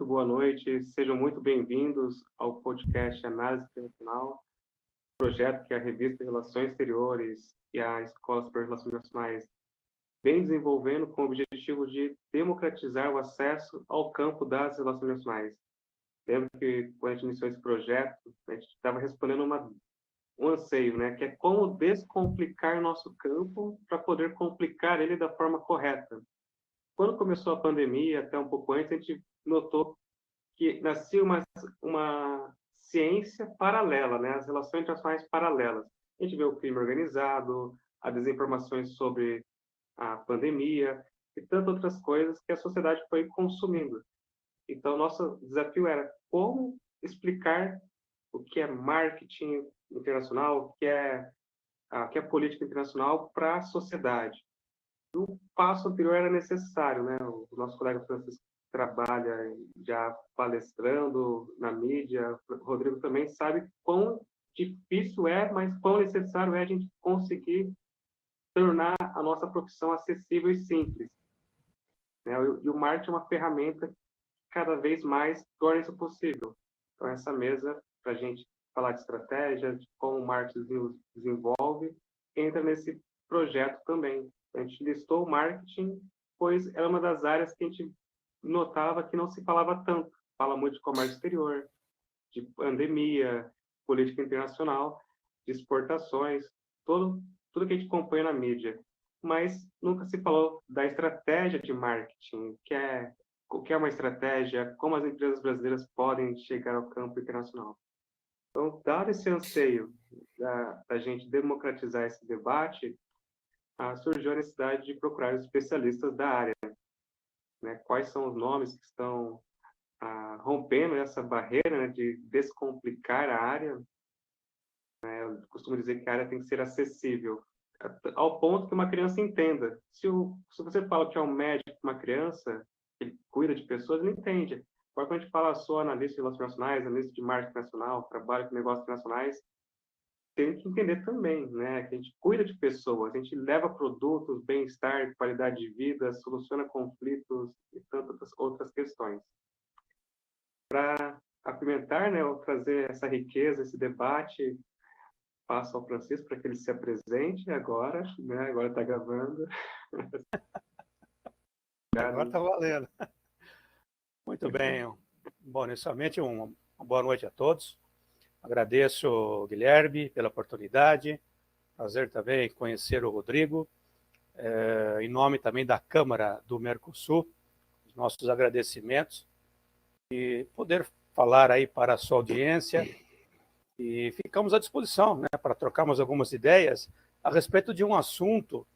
muito boa noite. Sejam muito bem-vindos ao podcast Análise Internacional, projeto que a Revista Relações Exteriores e a Escola Superior de Relações Internacionais vem desenvolvendo com o objetivo de democratizar o acesso ao campo das relações internacionais. Lembro que, quando a gente iniciou esse projeto, a gente estava respondendo um anseio, né, que é como descomplicar nosso campo para poder complicar ele da forma correta. Quando começou a pandemia, até um pouco antes, a gente notou que nascia uma ciência paralela, né? As relações internacionais paralelas. A gente vê o crime organizado, as desinformações sobre a pandemia e tantas outras coisas que a sociedade foi consumindo. Então, nosso desafio era como explicar o que é marketing internacional, o que é política internacional para a sociedade. O passo anterior era necessário, né? O nosso colega Francisco trabalha já palestrando na mídia, o Rodrigo também sabe quão difícil é, mas quão necessário é a gente conseguir tornar a nossa profissão acessível e simples, né? E o marketing é uma ferramenta que cada vez mais torna isso possível. Então, essa mesa, para a gente falar de estratégia, de como o marketing se desenvolve, entra nesse projeto também. A gente listou o marketing, pois era uma das áreas que a gente notava que não se falava tanto. Fala muito de comércio exterior, de pandemia, política internacional, de exportações, tudo que a gente acompanha na mídia. Mas nunca se falou da estratégia de marketing, o que é uma estratégia, como as empresas brasileiras podem chegar ao campo internacional. Então, dado esse anseio da gente democratizar esse debate, surgiu a necessidade de procurar especialistas da área, né? Quais são os nomes que estão rompendo essa barreira, né, de descomplicar a área. Eu costumo dizer que a área tem que ser acessível, ao ponto que uma criança entenda. Se você fala que é um médico, uma criança, ele cuida de pessoas, ele entende. Agora, quando a gente fala só analista de relações internacionais, analista de marketing nacional, trabalho com negócios internacionais, tem que entender também, né, que a gente cuida de pessoas, a gente leva produtos, bem-estar, qualidade de vida, soluciona conflitos e tantas outras questões. Para apimentar, né, ou trazer essa riqueza, esse debate, passo ao Francisco para que ele se apresente agora, né, agora está gravando. Agora está valendo. Muito bem. Bom, inicialmente, uma boa noite a todos. Agradeço, Guilherme, pela oportunidade. Prazer também conhecer o Rodrigo. Em nome também da Câmara do Mercosul, os nossos agradecimentos e poder falar aí para a sua audiência. E ficamos à disposição, né, para trocarmos algumas ideias a respeito de um assunto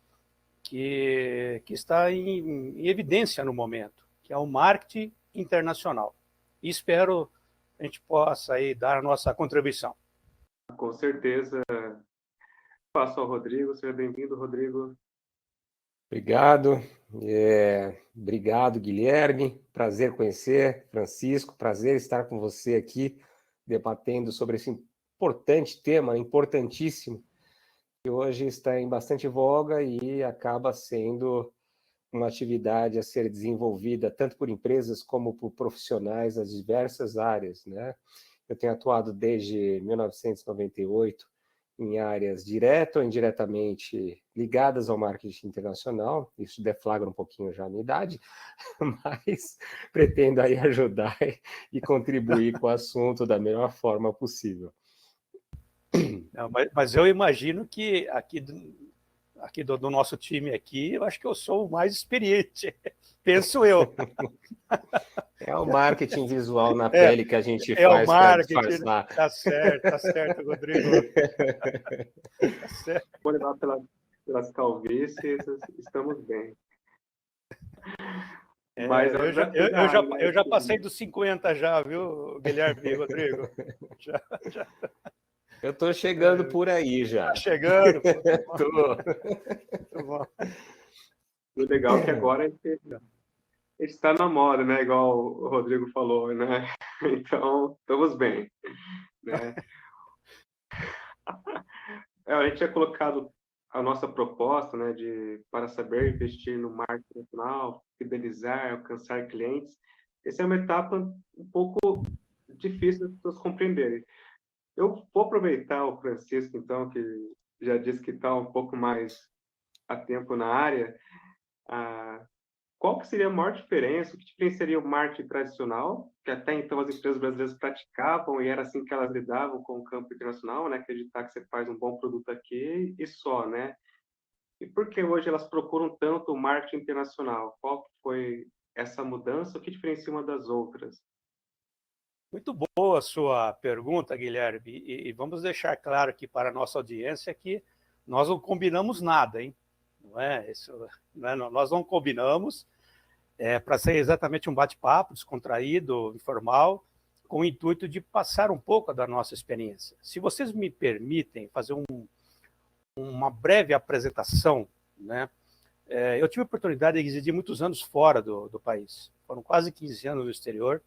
que está em evidência no momento, que é o marketing internacional. E espero que a gente possa aí dar a nossa contribuição. Com certeza. Passo ao Rodrigo. Seja bem-vindo, Rodrigo. Obrigado. Obrigado, Guilherme. Prazer conhecer, Francisco. Prazer estar com você aqui, debatendo sobre esse importante tema, importantíssimo, que hoje está em bastante voga e acaba sendo uma atividade a ser desenvolvida tanto por empresas como por profissionais das diversas áreas, né? Eu tenho atuado desde 1998 em áreas direta ou indiretamente ligadas ao marketing internacional, isso deflagra um pouquinho já a minha idade, mas pretendo aí ajudar e contribuir com o assunto da melhor forma possível. Não, mas eu imagino que aqui do nosso time aqui, eu acho que eu sou o mais experiente, penso eu. É o marketing visual na pele que a gente faz para disfarçar. Tá certo, Rodrigo. Tá certo. Vou levar pelas calvícies, estamos bem. Mas eu já passei dos 50 já, viu, Guilherme e Rodrigo? Já. Eu estou chegando por aí já. Está chegando. Tô. Muito bom. O legal é que agora a gente está na moda, né? Igual o Rodrigo falou, né? Então, estamos bem, né? A gente tinha colocado a nossa proposta, né, para saber investir no marketing nacional, fidelizar, alcançar clientes. essa é uma etapa um pouco difícil das pessoas compreenderem. Eu vou aproveitar o Francisco, então, que já disse que está um pouco mais a tempo na área. Qual que seria a maior diferença? O que diferenciaria o marketing tradicional, que até então as empresas brasileiras praticavam e era assim que elas lidavam com o campo internacional, né? Acreditar que você faz um bom produto aqui e só, né? E por que hoje elas procuram tanto o marketing internacional? Qual que foi essa mudança? O que diferencia uma das outras? Muito boa a sua pergunta, Guilherme, e vamos deixar claro aqui para a nossa audiência que nós não combinamos nada, hein? Não é isso, não é, nós não combinamos, para ser exatamente um bate-papo descontraído, informal, com o intuito de passar um pouco da nossa experiência. Se vocês me permitem fazer uma breve apresentação, né? Eu tive a oportunidade de residir muitos anos fora do país, foram quase 15 anos no exterior,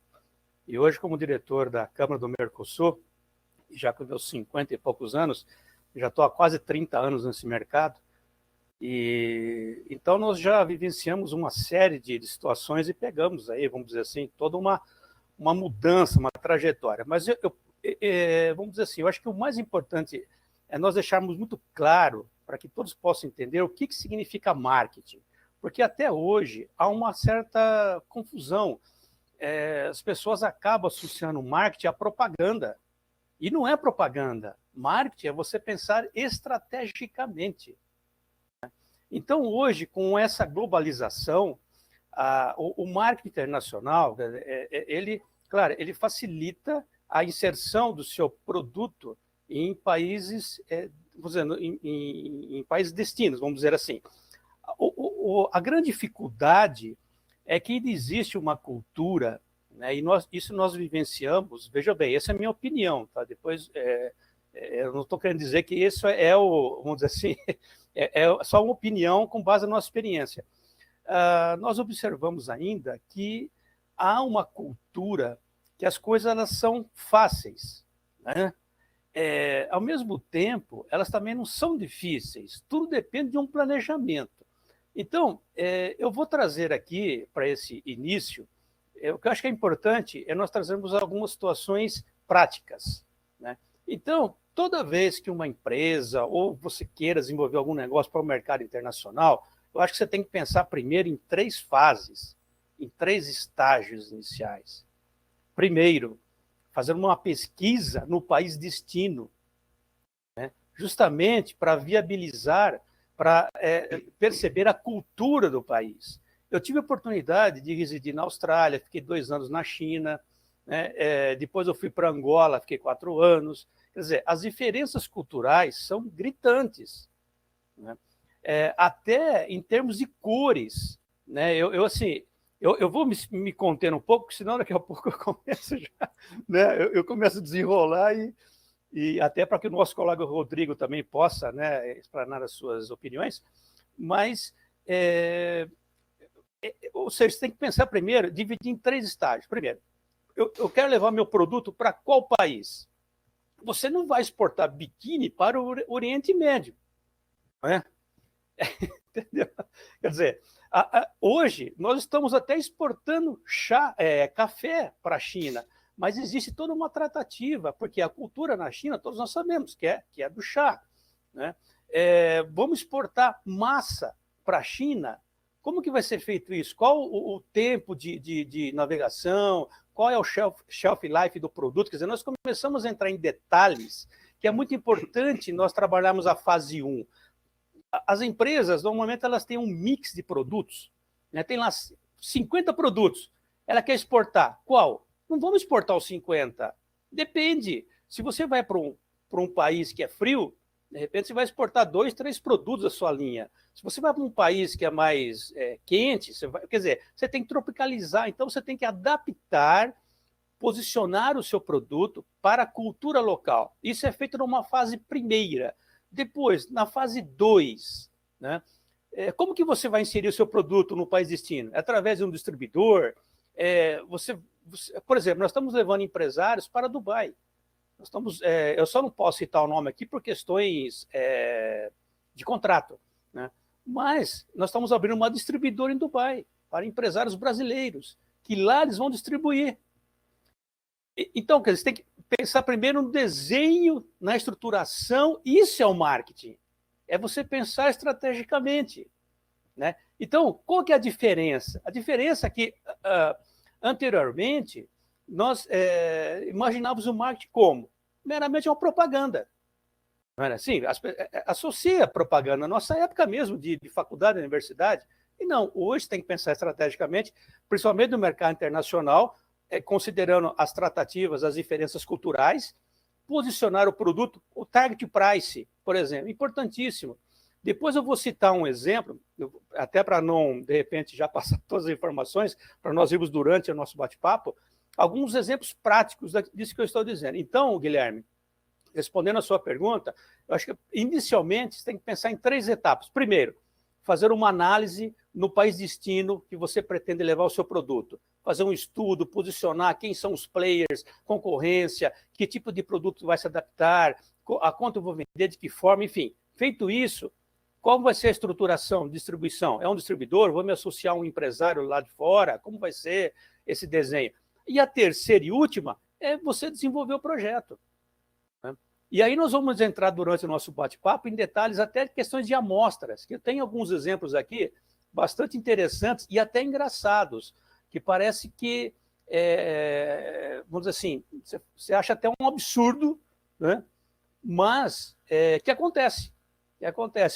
e hoje, como diretor da Câmara do Mercosul, já com meus 50 e poucos anos, já estou há quase 30 anos nesse mercado, e então nós já vivenciamos uma série de situações e pegamos aí, vamos dizer assim, toda uma mudança, uma trajetória. Mas vamos dizer assim, eu acho que o mais importante é nós deixarmos muito claro para que todos possam entender o que significa marketing, porque até hoje há uma certa confusão. As pessoas acabam associando marketing à propaganda. E não é propaganda. Marketing é você pensar estrategicamente. Então, hoje, com essa globalização, o marketing internacional, claro, ele facilita a inserção do seu produto em países, vamos dizer, em países destinos, vamos dizer assim. A grande dificuldade é que existe uma cultura, né, e isso nós vivenciamos, veja bem, essa é a minha opinião, tá? Depois, eu não estou querendo dizer que isso vamos dizer assim, é só uma opinião com base na nossa experiência. Nós observamos ainda que há uma cultura que as coisas elas são fáceis, né? Ao mesmo tempo, elas também não são difíceis, tudo depende de um planejamento. Então, eu vou trazer aqui, para esse início, o que eu acho que é importante é nós trazermos algumas situações práticas, né? Então, toda vez que uma empresa ou você queira desenvolver algum negócio para o mercado internacional, eu acho que você tem que pensar primeiro em 3 fases, em 3 estágios iniciais. Primeiro, fazer uma pesquisa no país destino, né? Justamente para viabilizar, para perceber a cultura do país. Eu tive a oportunidade de residir na Austrália, fiquei 2 anos na China, né? Depois eu fui para Angola, fiquei 4 anos. Quer dizer, as diferenças culturais são gritantes, né? Até em termos de cores, né? Eu vou me conter um pouco, senão daqui a pouco eu começo já, né? Eu começo a desenrolar e até para que o nosso colega Rodrigo também possa, né, explanar as suas opiniões, mas, ou seja, você tem que pensar primeiro, dividir em 3 estágios. Primeiro, eu quero levar meu produto para qual país? Você não vai exportar biquíni para o Oriente Médio, não é? Entendeu? Quer dizer, hoje nós estamos até exportando café para a China, mas existe toda uma tratativa, porque a cultura na China, todos nós sabemos que é do chá, né? Vamos exportar massa para a China. Como que vai ser feito isso? Qual o tempo de navegação? Qual é o shelf life do produto? Quer dizer, nós começamos a entrar em detalhes que é muito importante nós trabalharmos a fase 1. As empresas, normalmente, elas têm um mix de produtos, né? Tem lá 50 produtos. Ela quer exportar. Qual? Não vamos exportar os 50. Depende. Se você vai para um país que é frio, de repente você vai exportar 2, 3 produtos da sua linha. Se você vai para um país que é mais quente, quer dizer, você tem que tropicalizar. Então, você tem que adaptar, posicionar o seu produto para a cultura local. Isso é feito numa fase primeira. Depois, na fase 2, né? Como que você vai inserir o seu produto no país destino? Através de um distribuidor? Por exemplo, nós estamos levando empresários para Dubai. Eu só não posso citar o nome aqui por questões de contrato, né? Mas nós estamos abrindo uma distribuidora em Dubai para empresários brasileiros que lá eles vão distribuir. Então, quer dizer, você tem que pensar primeiro no desenho, na estruturação, isso é o marketing. É você pensar estrategicamente, né? Então, qual que é a diferença? A diferença é que, anteriormente, nós imaginávamos o marketing como? Meramente uma propaganda. Não era assim? Associa a propaganda na nossa época mesmo, de faculdade, universidade. E não, hoje tem que pensar estrategicamente, principalmente no mercado internacional, considerando as tratativas, as diferenças culturais, posicionar o produto, o target price, por exemplo, importantíssimo. Depois eu vou citar um exemplo, até para não, de repente, já passar todas as informações, para nós irmos durante o nosso bate-papo, alguns exemplos práticos disso que eu estou dizendo. Então, Guilherme, respondendo a sua pergunta, eu acho que inicialmente você tem que pensar em 3 etapas. Primeiro, fazer uma análise no país destino que você pretende levar o seu produto. Fazer um estudo, posicionar quem são os players, concorrência, que tipo de produto vai se adaptar, a quanto eu vou vender, de que forma, enfim. Feito isso, qual vai ser a estruturação, distribuição? É um distribuidor? Vou me associar a um empresário lá de fora? Como vai ser esse desenho? E a terceira e última é você desenvolver o projeto. E aí nós vamos entrar durante o nosso bate-papo em detalhes até de questões de amostras, que eu tenho alguns exemplos aqui bastante interessantes e até engraçados, que parece que, vamos dizer assim, você acha até um absurdo, né? Mas que acontece.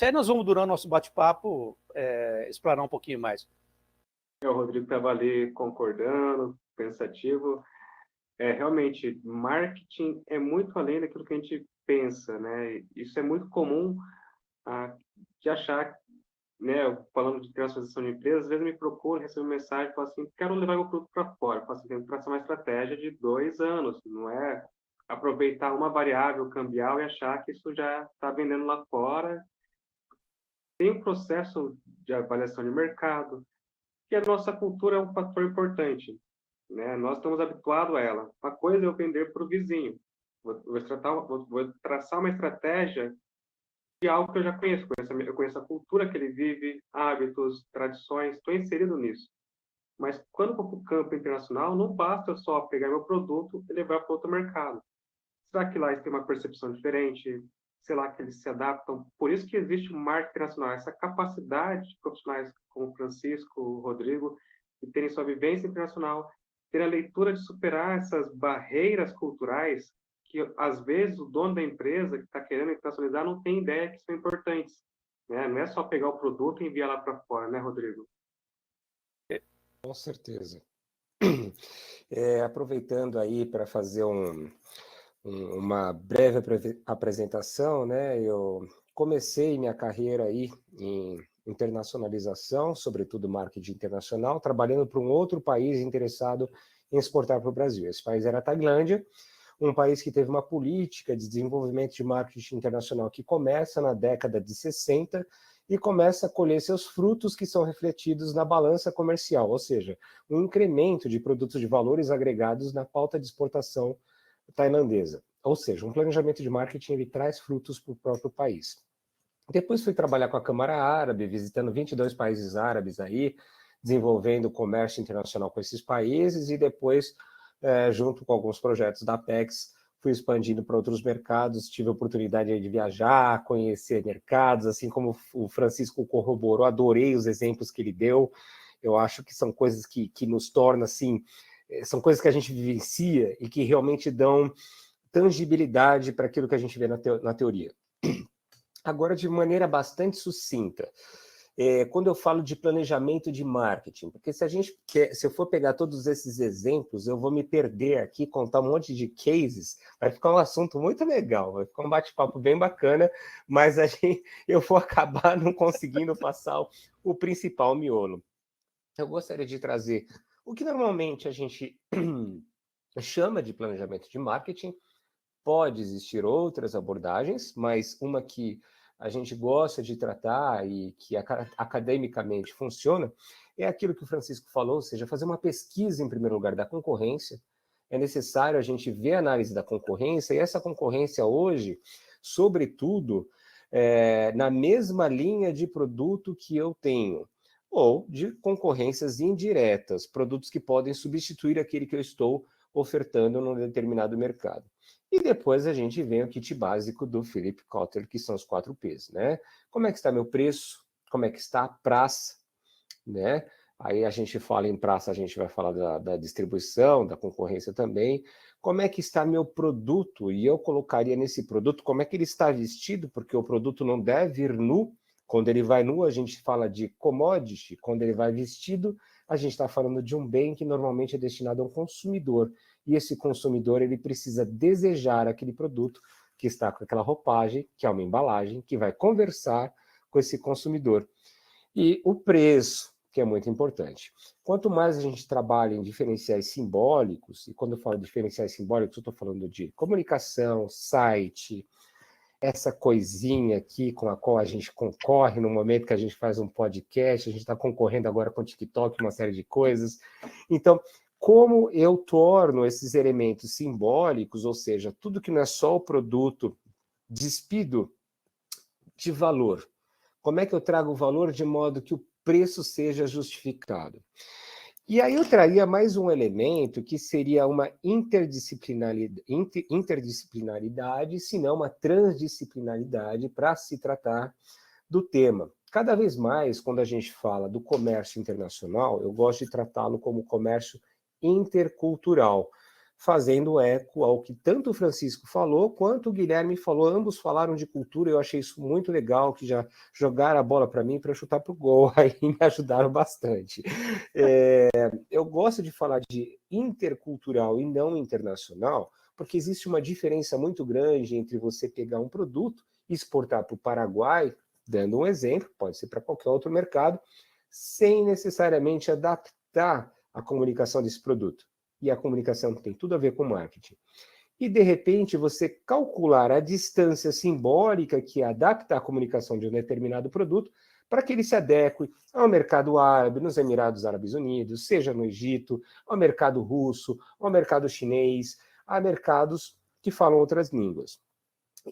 Aí nós vamos, durante o nosso bate-papo, explorar um pouquinho mais. O Rodrigo estava ali concordando, pensativo. Realmente, marketing é muito além daquilo que a gente pensa, né? Isso é muito comum de achar, né? Falando de transformação de empresas, às vezes me procuro, recebo mensagem e falo assim, quero levar meu produto para fora. Eu falo assim, tem que traçar uma estratégia de 2 anos, não é aproveitar uma variável cambial e achar que isso já está vendendo lá fora. Tem um processo de avaliação de mercado, que a nossa cultura é um fator importante, né? Nós estamos habituados a ela. Uma coisa é eu vender para o vizinho. Vou traçar uma estratégia de algo que eu já conheço. Eu conheço a cultura que ele vive, hábitos, tradições, estou inserido nisso. Mas quando eu vou para o campo internacional, não basta só pegar meu produto e levar para outro mercado. Será que lá eles têm uma percepção diferente? Sei lá, que eles se adaptam? Por isso que existe o marketing internacional, essa capacidade de profissionais como o Francisco, o Rodrigo, de terem sua vivência internacional, ter a leitura de superar essas barreiras culturais que, às vezes, o dono da empresa que está querendo internacionalizar não tem ideia que são importantes, né? Não é só pegar o produto e enviar lá para fora, né, Rodrigo? Com certeza. Aproveitando aí para fazer uma breve apresentação, né? Eu comecei minha carreira aí em internacionalização, sobretudo marketing internacional, trabalhando para um outro país interessado em exportar para o Brasil. Esse país era a Tailândia, um país que teve uma política de desenvolvimento de marketing internacional que começa na década de 60 e começa a colher seus frutos, que são refletidos na balança comercial, ou seja, um incremento de produtos de valores agregados na pauta de exportação tailandesa. Ou seja, um planejamento de marketing ele traz frutos para o próprio país. Depois fui trabalhar com a Câmara Árabe, visitando 22 países árabes aí, desenvolvendo comércio internacional com esses países e depois, junto com alguns projetos da Apex, fui expandindo para outros mercados, tive a oportunidade de viajar, conhecer mercados, assim como o Francisco corroborou, adorei os exemplos que ele deu, eu acho que são coisas que nos tornam, assim, são coisas que a gente vivencia e que realmente dão tangibilidade para aquilo que a gente vê na teoria. Agora, de maneira bastante sucinta, quando eu falo de planejamento de marketing, porque se eu for pegar todos esses exemplos, eu vou me perder aqui, contar um monte de cases, vai ficar um assunto muito legal, vai ficar um bate-papo bem bacana, mas eu vou acabar não conseguindo passar o principal miolo. Eu gostaria de trazer o que normalmente a gente chama de planejamento de marketing. Pode existir outras abordagens, mas uma que a gente gosta de tratar e que academicamente funciona é aquilo que o Francisco falou, ou seja, fazer uma pesquisa em primeiro lugar da concorrência. É necessário a gente ver a análise da concorrência, e essa concorrência hoje, sobretudo, na mesma linha de produto que eu tenho. ou de concorrências indiretas, produtos que podem substituir aquele que eu estou ofertando num determinado mercado. E depois a gente vem o kit básico do Philip Kotler, que são os 4 P's, né? Como é que está meu preço? Como é que está a praça? Né? Aí a gente fala em praça, a gente vai falar da distribuição, da concorrência também. Como é que está meu produto? E eu colocaria nesse produto como é que ele está vestido, porque o produto não deve ir nu. Quando ele vai nu, a gente fala de commodity. Quando ele vai vestido, a gente está falando de um bem que normalmente é destinado a um consumidor. E esse consumidor, ele precisa desejar aquele produto que está com aquela roupagem, que é uma embalagem, que vai conversar com esse consumidor. E o preço, que é muito importante. Quanto mais a gente trabalha em diferenciais simbólicos, e quando eu falo de diferenciais simbólicos, eu estou falando de comunicação, site, essa coisinha aqui com a qual a gente concorre no momento que a gente faz um podcast, a gente está concorrendo agora com o TikTok, uma série de coisas. Então, como eu torno esses elementos simbólicos, ou seja, tudo que não é só o produto, despido de valor. Como é que eu trago o valor de modo que o preço seja justificado? E aí eu traria mais um elemento que seria uma interdisciplinaridade, se não uma transdisciplinaridade para se tratar do tema. Cada vez mais, quando a gente fala do comércio internacional, eu gosto de tratá-lo como comércio intercultural, fazendo eco ao que tanto o Francisco falou, quanto o Guilherme falou. Ambos falaram de cultura, eu achei isso muito legal, que já jogaram a bola para mim para chutar para o gol, aí me ajudaram bastante. Eu gosto de falar de intercultural e não internacional, porque existe uma diferença muito grande entre você pegar um produto e exportar para o Paraguai, dando um exemplo, pode ser para qualquer outro mercado, sem necessariamente adaptar a comunicação desse produto. E a comunicação tem tudo a ver com marketing. E, de repente, você calcular a distância simbólica que adapta a comunicação de um determinado produto para que ele se adeque ao mercado árabe, nos Emirados Árabes Unidos, seja no Egito, ao mercado russo, ao mercado chinês, a mercados que falam outras línguas.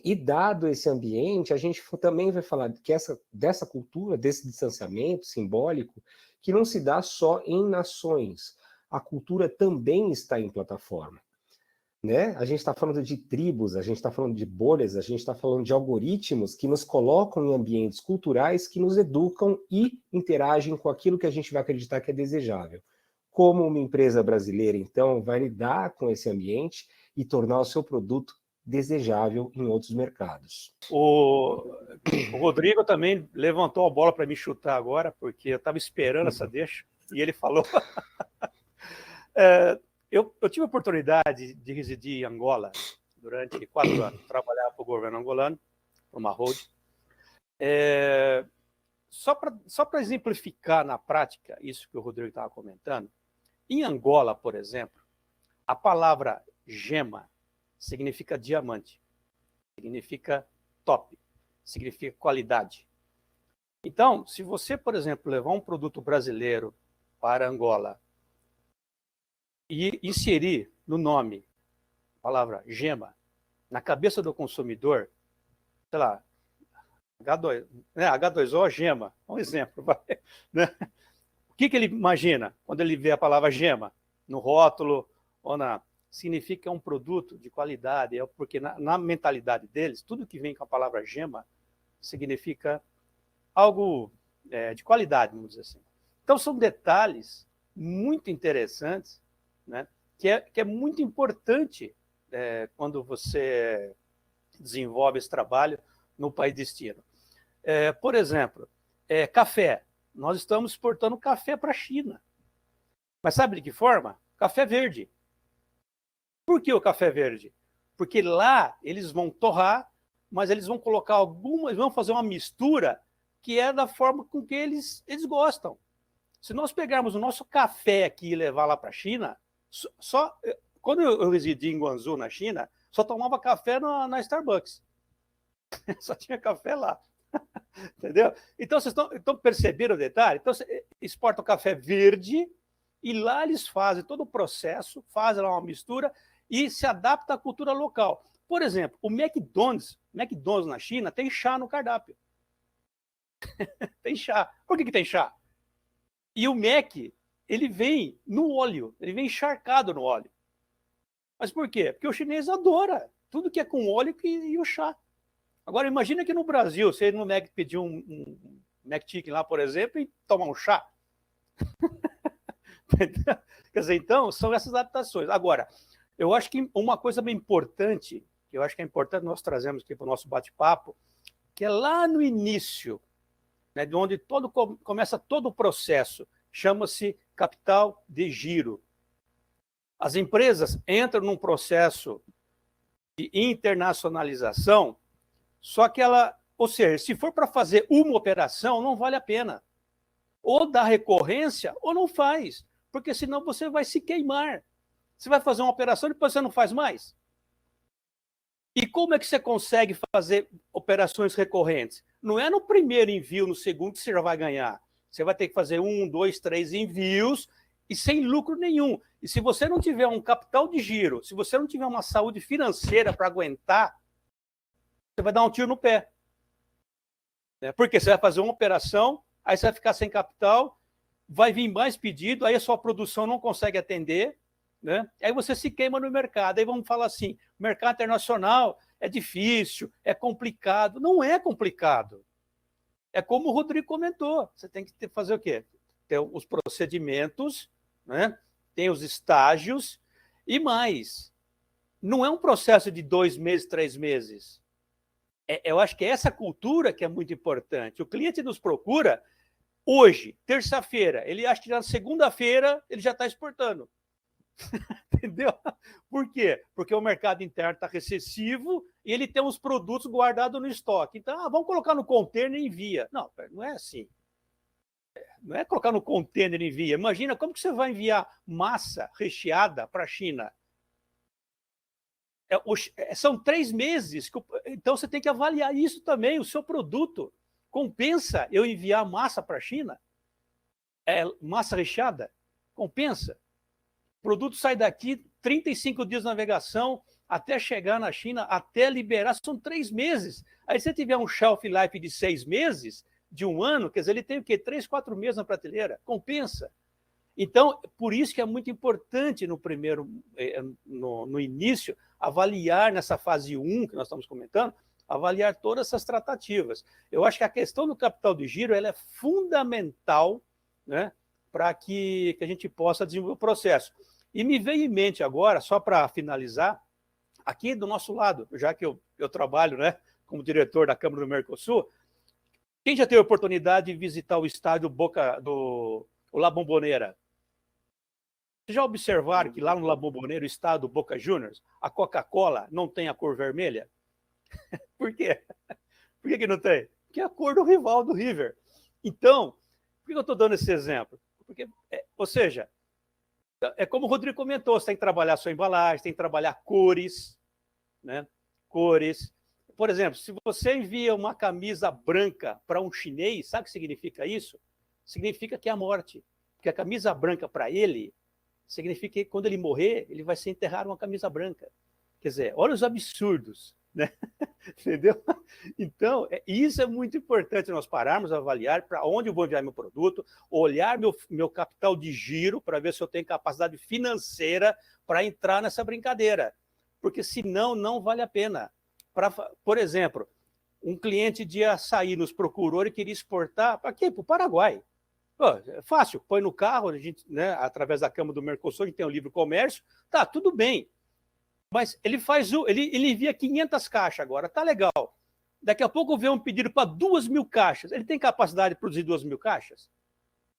E dado esse ambiente, a gente também vai falar que dessa cultura, desse distanciamento simbólico, que não se dá só em nações. A cultura também está em plataforma. Né? A gente está falando de tribos, a gente está falando de bolhas, a gente está falando de algoritmos que nos colocam em ambientes culturais que nos educam e interagem com aquilo que a gente vai acreditar que é desejável. Como uma empresa brasileira, então, vai lidar com esse ambiente e tornar o seu produto desejável em outros mercados. O Rodrigo também levantou a bola para me chutar agora, porque eu estava esperando essa deixa, e ele falou... Eu tive a oportunidade de residir em Angola durante 4 anos, trabalhar para o governo angolano, para uma holding. Só para exemplificar na prática isso que o Rodrigo estava comentando, em Angola, por exemplo, a palavra gema significa diamante, significa top, significa qualidade. Então, se você, por exemplo, levar um produto brasileiro para Angola e inserir no nome a palavra gema, na cabeça do consumidor, sei lá, H2O gema, um exemplo. Né? O que ele imagina quando ele vê a palavra gema no rótulo ou significa que é um produto de qualidade, porque na mentalidade deles, tudo que vem com a palavra gema significa algo de qualidade, vamos dizer assim. Então, são detalhes muito interessantes, né, que é muito importante quando você desenvolve esse trabalho no país destino. Por exemplo, café. Nós estamos exportando café para a China. Mas sabe de que forma? Café verde. Por que o café verde? Porque lá eles vão torrar, mas eles vão colocar vão fazer uma mistura que é da forma com que eles gostam. Se nós pegarmos o nosso café aqui e levar lá para a China, quando eu residi em Guangzhou, na China, só tomava café na Starbucks. Só tinha café lá. Entendeu? Então, vocês estão percebendo o detalhe? Então, você exporta o café verde e lá eles fazem todo o processo, fazem lá uma mistura e se adapta à cultura local. Por exemplo, o McDonald's na China tem chá no cardápio. Tem chá. Por que tem chá? E o MEC, ele vem no óleo, ele vem encharcado no óleo. Mas por quê? Porque o chinês adora tudo que é com óleo e o chá. Agora, imagina que no Brasil, você no MEC pedir um Mac Chicken lá, por exemplo, e tomar um chá. Quer dizer, então, são essas adaptações. Agora, eu acho que uma coisa bem importante, que eu acho que é importante nós trazemos aqui para o nosso bate-papo, que é lá no início, né, de onde começa todo o processo, chama-se capital de giro. As empresas entram num processo de internacionalização, só que ou seja, se for para fazer uma operação, não vale a pena. Ou dá recorrência, ou não faz, porque senão você vai se queimar. Você vai fazer uma operação e depois você não faz mais. E como é que você consegue fazer operações recorrentes? Não é no primeiro envio, no segundo, que você já vai ganhar. Você vai ter que fazer 1, 2, 3 envios e sem lucro nenhum. E se você não tiver um capital de giro, se você não tiver uma saúde financeira para aguentar, você vai dar um tiro no pé. Porque você vai fazer uma operação, aí você vai ficar sem capital, vai vir mais pedido, aí a sua produção não consegue atender, né? Aí você se queima no mercado. Aí vamos falar assim, o mercado internacional é difícil, é complicado. Não é complicado. É como o Rodrigo comentou, você tem que fazer o quê? Ter os procedimentos, né? Tem os estágios e mais. Não é um processo de 2 meses, 3 meses. Eu acho que é essa cultura que é muito importante. O cliente nos procura hoje, terça-feira, ele acha que na segunda-feira ele já está exportando. Entendeu? Por quê? Porque o mercado interno está recessivo e ele tem os produtos guardados no estoque. Então, vamos colocar no container e envia. Não, não é assim. Não é colocar no container e envia. Imagina como que você vai enviar massa recheada para a China. São 3 meses. Então, você tem que avaliar isso também, o seu produto. Compensa eu enviar massa para a China? Massa recheada? Compensa? O produto sai daqui, 35 dias de navegação, até chegar na China, até liberar, são 3 meses. Aí se você tiver um shelf life de 6 meses, de 1 ano, quer dizer, ele tem o quê? 3, 4 meses na prateleira. Compensa. Então, por isso que é muito importante no início, avaliar nessa fase 1 que nós estamos comentando, avaliar todas essas tratativas. Eu acho que a questão do capital de giro ela é fundamental, né, para que a gente possa desenvolver o processo. E me veio em mente agora, só para finalizar, aqui do nosso lado, já que eu trabalho, né, como diretor da Câmara do Mercosul, quem já teve a oportunidade de visitar o estádio do La Bombonera? Vocês já observaram que lá no La Bombonera, o estádio Boca Juniors, a Coca-Cola não tem a cor vermelha? Por quê? Por que não tem? Porque é a cor do rival do River. Então, por que eu estou dando esse exemplo? Porque, ou seja, é como o Rodrigo comentou, você tem que trabalhar a sua embalagem, tem que trabalhar cores, né? Cores. Por exemplo, se você envia uma camisa branca para um chinês, sabe o que significa isso? Significa que é a morte. Porque a camisa branca para ele significa que quando ele morrer, ele vai ser enterrado uma camisa branca. Quer dizer, olha os absurdos, né? Entendeu? Então, isso é muito importante nós pararmos, avaliar para onde eu vou enviar meu produto, olhar meu capital de giro para ver se eu tenho capacidade financeira para entrar nessa brincadeira. Porque senão não vale a pena. Por exemplo, um cliente de açaí nos procurou e queria exportar para quê? Para o Paraguai. É fácil, põe no carro, a gente, né, através da Câmara do Mercosul, a gente tem o livre comércio, tá, tudo bem. Mas ele envia 500 caixas agora, tá legal. Daqui a pouco vem um pedido para 2.000 caixas. Ele tem capacidade de produzir 2.000 caixas?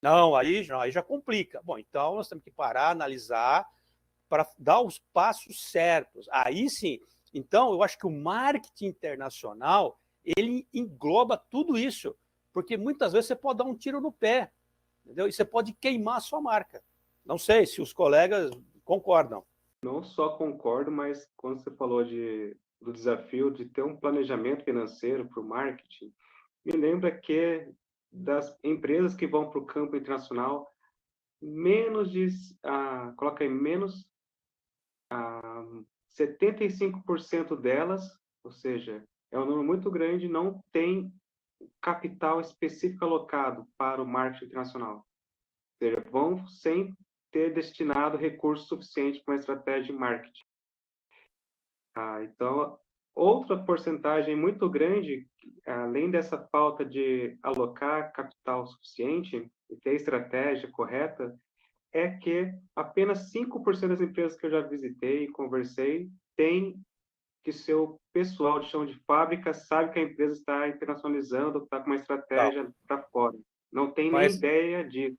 Não, aí já complica. Bom, então nós temos que parar, analisar, para dar os passos certos. Aí sim. Então, eu acho que o marketing internacional, ele engloba tudo isso. Porque muitas vezes você pode dar um tiro no pé, entendeu? E você pode queimar a sua marca. Não sei se os colegas concordam. Não só concordo, mas quando você falou do desafio de ter um planejamento financeiro para o marketing, me lembra que das empresas que vão para o campo internacional, coloca aí, menos 75% delas, ou seja, é um número muito grande, não tem capital específico alocado para o marketing internacional. seja, vão sem ter destinado recurso suficiente para uma estratégia de marketing. Então, outra porcentagem muito grande, além dessa falta de alocar capital suficiente e ter estratégia correta, é que apenas 5% das empresas que eu já visitei e conversei têm que seu pessoal de chão de fábrica sabe que a empresa está internacionalizando, está com uma Não, estratégia para fora. Não tem nem mas, ideia disso,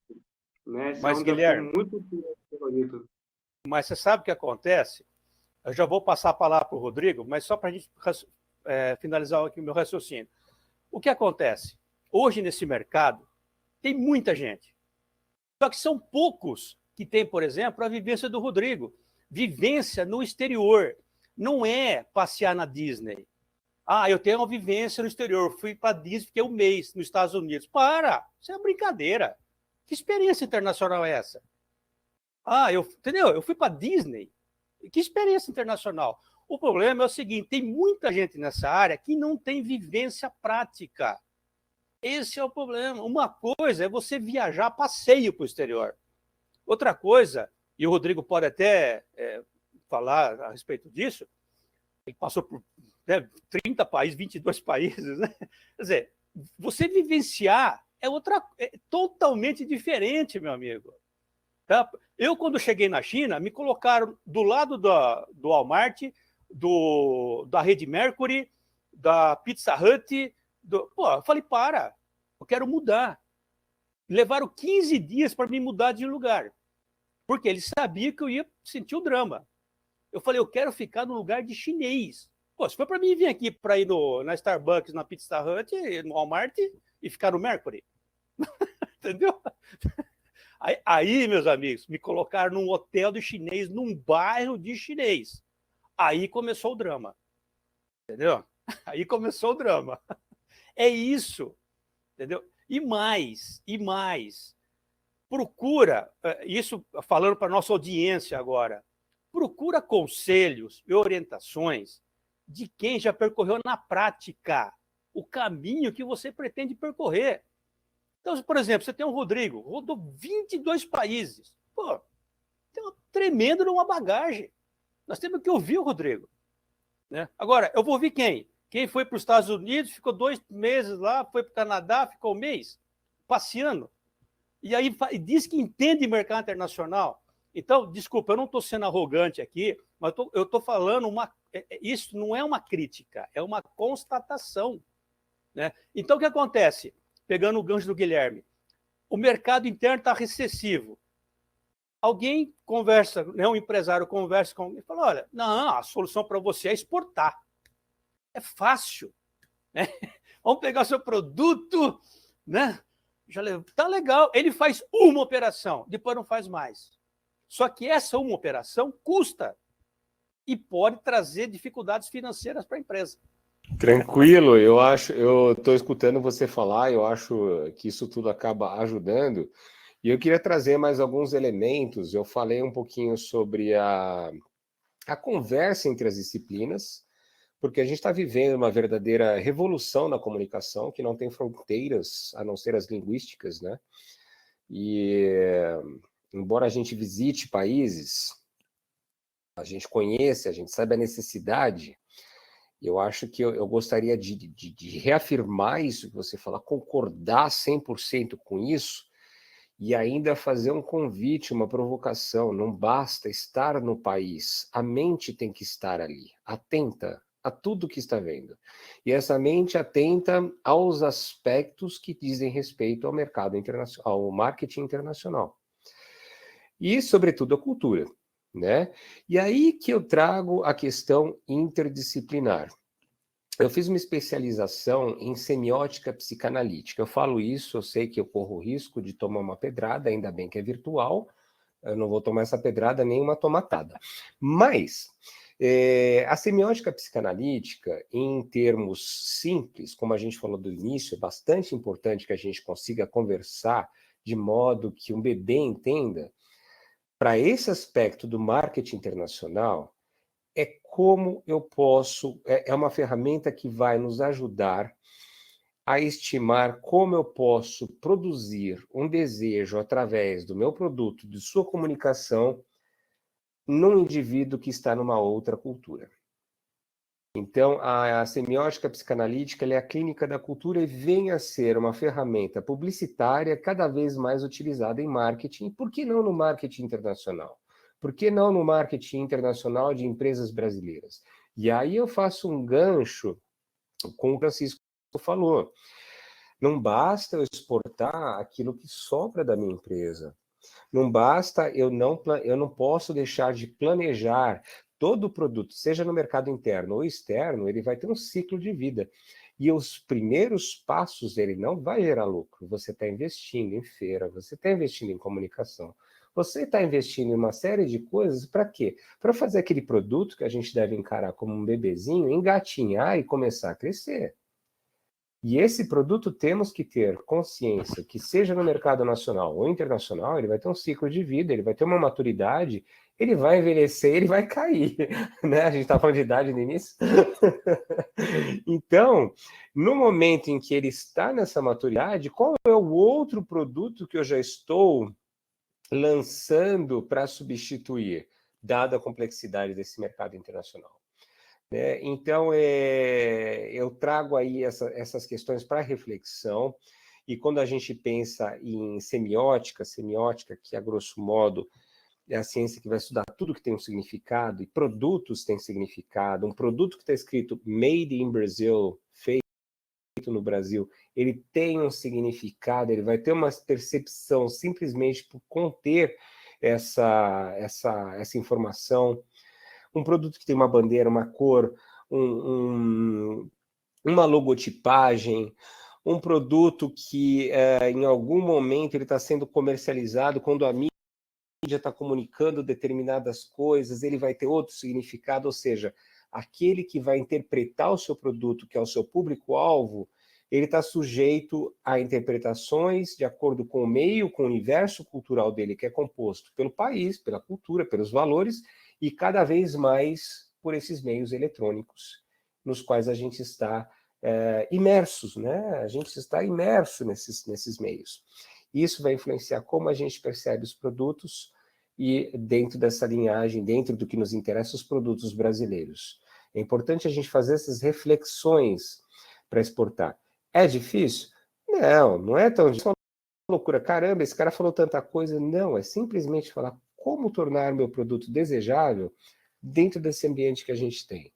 né? Esse é um desafio Guilherme, muito dolorido. mas você sabe o que acontece? Eu já vou passar a palavra para o Rodrigo, mas só para a gente finalizar aqui o meu raciocínio. O que acontece? Hoje, nesse mercado, tem muita gente. Só que são poucos que têm, por exemplo, a vivência do Rodrigo. Vivência no exterior. Não é passear na Disney. Eu tenho uma vivência no exterior. Fui para a Disney, fiquei um mês nos Estados Unidos. Para! Isso é uma brincadeira. Que experiência internacional é essa? Entendeu? Eu fui para a Disney. Que experiência internacional? O problema é o seguinte, tem muita gente nessa área que não tem vivência prática. Esse é o problema. Uma coisa é você viajar a passeio para o exterior. Outra coisa, e o Rodrigo pode até falar a respeito disso, ele passou por 30 países, 22 países, né? Quer dizer, você vivenciar é totalmente diferente, meu amigo. Tá? Eu, quando cheguei na China, me colocaram do lado do Walmart, da Rede Mercury, da Pizza Hut. Eu falei, eu quero mudar. Levaram 15 dias para me mudar de lugar, porque eles sabiam que eu ia sentir o drama. Eu falei, eu quero ficar no lugar de chinês. Se for para mim vir aqui para ir na Starbucks, na Pizza Hut, no Walmart e ficar no Mercury. Entendeu? Aí, meus amigos, me colocaram num hotel de chinês, num bairro de chinês. Aí começou o drama. Entendeu? Aí começou o drama. É isso. Entendeu? E mais. Procura, isso falando para a nossa audiência agora, procura conselhos e orientações de quem já percorreu na prática o caminho que você pretende percorrer. Então, por exemplo, você tem o Rodrigo, rodou 22 países. Tem uma tremenda uma bagagem. Nós temos que ouvir o Rodrigo. Né? Agora, eu vou ouvir quem? Quem foi para os Estados Unidos, ficou 2 meses lá, foi para o Canadá, ficou 1 mês, passeando. E aí diz que entende mercado internacional. Então, desculpa, eu não estou sendo arrogante aqui, mas eu estou falando isso não é uma crítica, é uma constatação. Né? Então, o que acontece? Pegando o gancho do Guilherme, o mercado interno está recessivo. Alguém conversa, né, um empresário conversa com alguém e fala, olha, não, a solução para você é exportar. É fácil. Né? Vamos pegar o seu produto, né? Tá legal. Ele faz uma operação, depois não faz mais. Só que essa uma operação custa e pode trazer dificuldades financeiras para a empresa. Tranquilo, eu estou escutando você falar, eu acho que isso tudo acaba ajudando. E eu queria trazer mais alguns elementos. Eu falei um pouquinho sobre a conversa entre as disciplinas, porque a gente está vivendo uma verdadeira revolução na comunicação, que não tem fronteiras, a não ser as linguísticas, né? E embora a gente visite países, a gente conheça, a gente sabe a necessidade, eu acho que eu gostaria de reafirmar isso que você fala, concordar 100% com isso, e ainda fazer um convite, uma provocação. Não basta estar no país, a mente tem que estar ali, atenta a tudo que está vendo. E essa mente atenta aos aspectos que dizem respeito ao mercado internacional, ao marketing internacional. E, sobretudo, a cultura. Né? E aí que eu trago a questão interdisciplinar. Eu fiz uma especialização em semiótica psicanalítica. Eu falo isso, eu sei que eu corro o risco de tomar uma pedrada, ainda bem que é virtual, eu não vou tomar essa pedrada nem uma tomatada. Mas a semiótica psicanalítica, em termos simples, como a gente falou do início, é bastante importante que a gente consiga conversar de modo que um bebê entenda. Para esse aspecto do marketing internacional, é como eu posso... É uma ferramenta que vai nos ajudar a estimar como eu posso produzir um desejo através do meu produto, de sua comunicação, num indivíduo que está numa outra cultura. Então, a semiótica psicanalítica é a clínica da cultura e vem a ser uma ferramenta publicitária cada vez mais utilizada em marketing. Por que não no marketing internacional? Por que não no marketing internacional de empresas brasileiras? E aí eu faço um gancho com o Francisco falou. Não basta eu exportar aquilo que sobra da minha empresa. Não basta, eu não posso deixar de planejar todo o produto, seja no mercado interno ou externo, ele vai ter um ciclo de vida. E os primeiros passos dele não vai gerar lucro. Você está investindo em feira, você está investindo em comunicação, você está investindo em uma série de coisas para quê? Para fazer aquele produto que a gente deve encarar como um bebezinho, engatinhar e começar a crescer. E esse produto temos que ter consciência que seja no mercado nacional ou internacional, ele vai ter um ciclo de vida, ele vai ter uma maturidade, ele vai envelhecer, ele vai cair, né? A gente está falando de idade no início. Então, no momento em que ele está nessa maturidade, qual é o outro produto que eu já estou lançando para substituir, dada a complexidade desse mercado internacional? Então, eu trago aí essas questões para reflexão, e quando a gente pensa em semiótica, que a grosso modo é a ciência que vai estudar tudo que tem um significado, e produtos têm significado, um produto que está escrito Made in Brazil, feito no Brasil, ele tem um significado, ele vai ter uma percepção simplesmente por conter essa informação. Um produto que tem uma bandeira, uma cor, uma logotipagem, um produto que em algum momento ele está sendo comercializado, quando a mídia está comunicando determinadas coisas, ele vai ter outro significado, ou seja, aquele que vai interpretar o seu produto, que é o seu público-alvo, ele está sujeito a interpretações de acordo com o meio, com o universo cultural dele, que é composto pelo país, pela cultura, pelos valores, e cada vez mais por esses meios eletrônicos, nos quais a gente está imersos, né? A gente está imerso nesses meios. Isso vai influenciar como a gente percebe os produtos e, dentro dessa linhagem, dentro do que nos interessa, os produtos brasileiros. É importante a gente fazer essas reflexões para exportar. É difícil? Não, não é tão difícil. É uma loucura. Caramba, esse cara falou tanta coisa. Não, é simplesmente falar como tornar meu produto desejável dentro desse ambiente que a gente tem.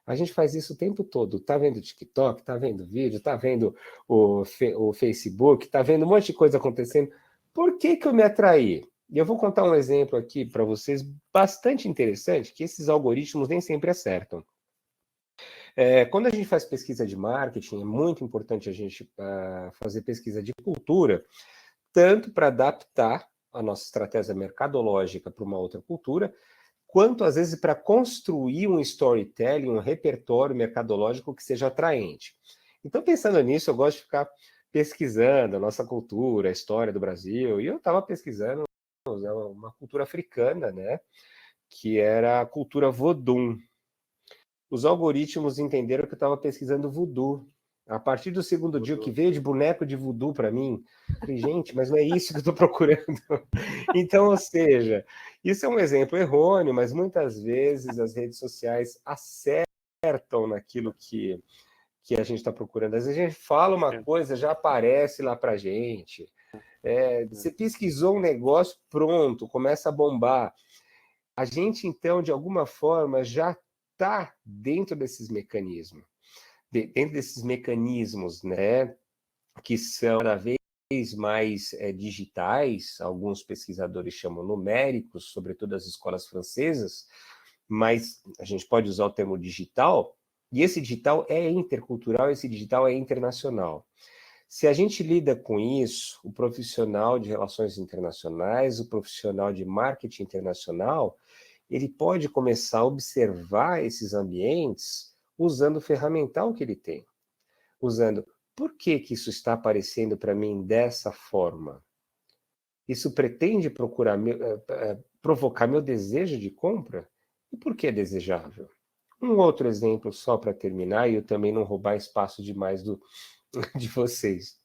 A gente faz isso o tempo todo. Tá vendo o TikTok, tá vendo vídeo, tá vendo o Facebook, tá vendo um monte de coisa acontecendo. Por que eu me atraí? E eu vou contar um exemplo aqui para vocês bastante interessante, que esses algoritmos nem sempre acertam. Quando a gente faz pesquisa de marketing, é muito importante a gente fazer pesquisa de cultura, tanto para adaptar a nossa estratégia mercadológica para uma outra cultura, quanto às vezes para construir um storytelling, um repertório mercadológico que seja atraente. Então, pensando nisso, eu gosto de ficar pesquisando a nossa cultura, a história do Brasil, e eu estava pesquisando uma cultura africana, né, que era a cultura Vodun. Os algoritmos entenderam que eu estava pesquisando voodoo. A partir do segundo dia, o que veio de boneco de voodoo para mim, falei, gente, mas não é isso que eu estou procurando. Então, ou seja, isso é um exemplo errôneo, mas muitas vezes as redes sociais acertam naquilo que a gente está procurando. Às vezes a gente fala uma coisa, já aparece lá para a gente. Você pesquisou um negócio, pronto, começa a bombar. A gente, então, de alguma forma, já está dentro desses mecanismos. Dentro desses mecanismos, né, que são cada vez mais digitais, alguns pesquisadores chamam numéricos, sobretudo as escolas francesas, mas a gente pode usar o termo digital, e esse digital é intercultural, esse digital é internacional. Se a gente lida com isso, o profissional de relações internacionais, o profissional de marketing internacional, ele pode começar a observar esses ambientes usando o ferramental que ele tem. Usando, por que isso está aparecendo para mim dessa forma? Isso pretende provocar meu desejo de compra? E por que é desejável? Um outro exemplo, só para terminar, e eu também não roubar espaço demais de vocês.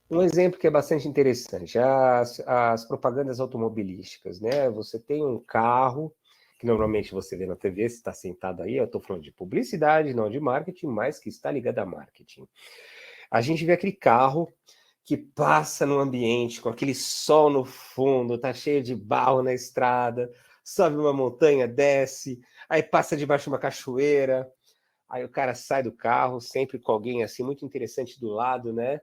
Um exemplo que é bastante interessante, as propagandas automobilísticas, né? Você tem um carro, que normalmente você vê na TV, você está sentado aí, eu estou falando de publicidade, não de marketing, mas que está ligado a marketing. A gente vê aquele carro que passa no ambiente, com aquele sol no fundo, tá cheio de barro na estrada, sobe uma montanha, desce, aí passa debaixo de uma cachoeira, aí o cara sai do carro, sempre com alguém assim muito interessante do lado, né?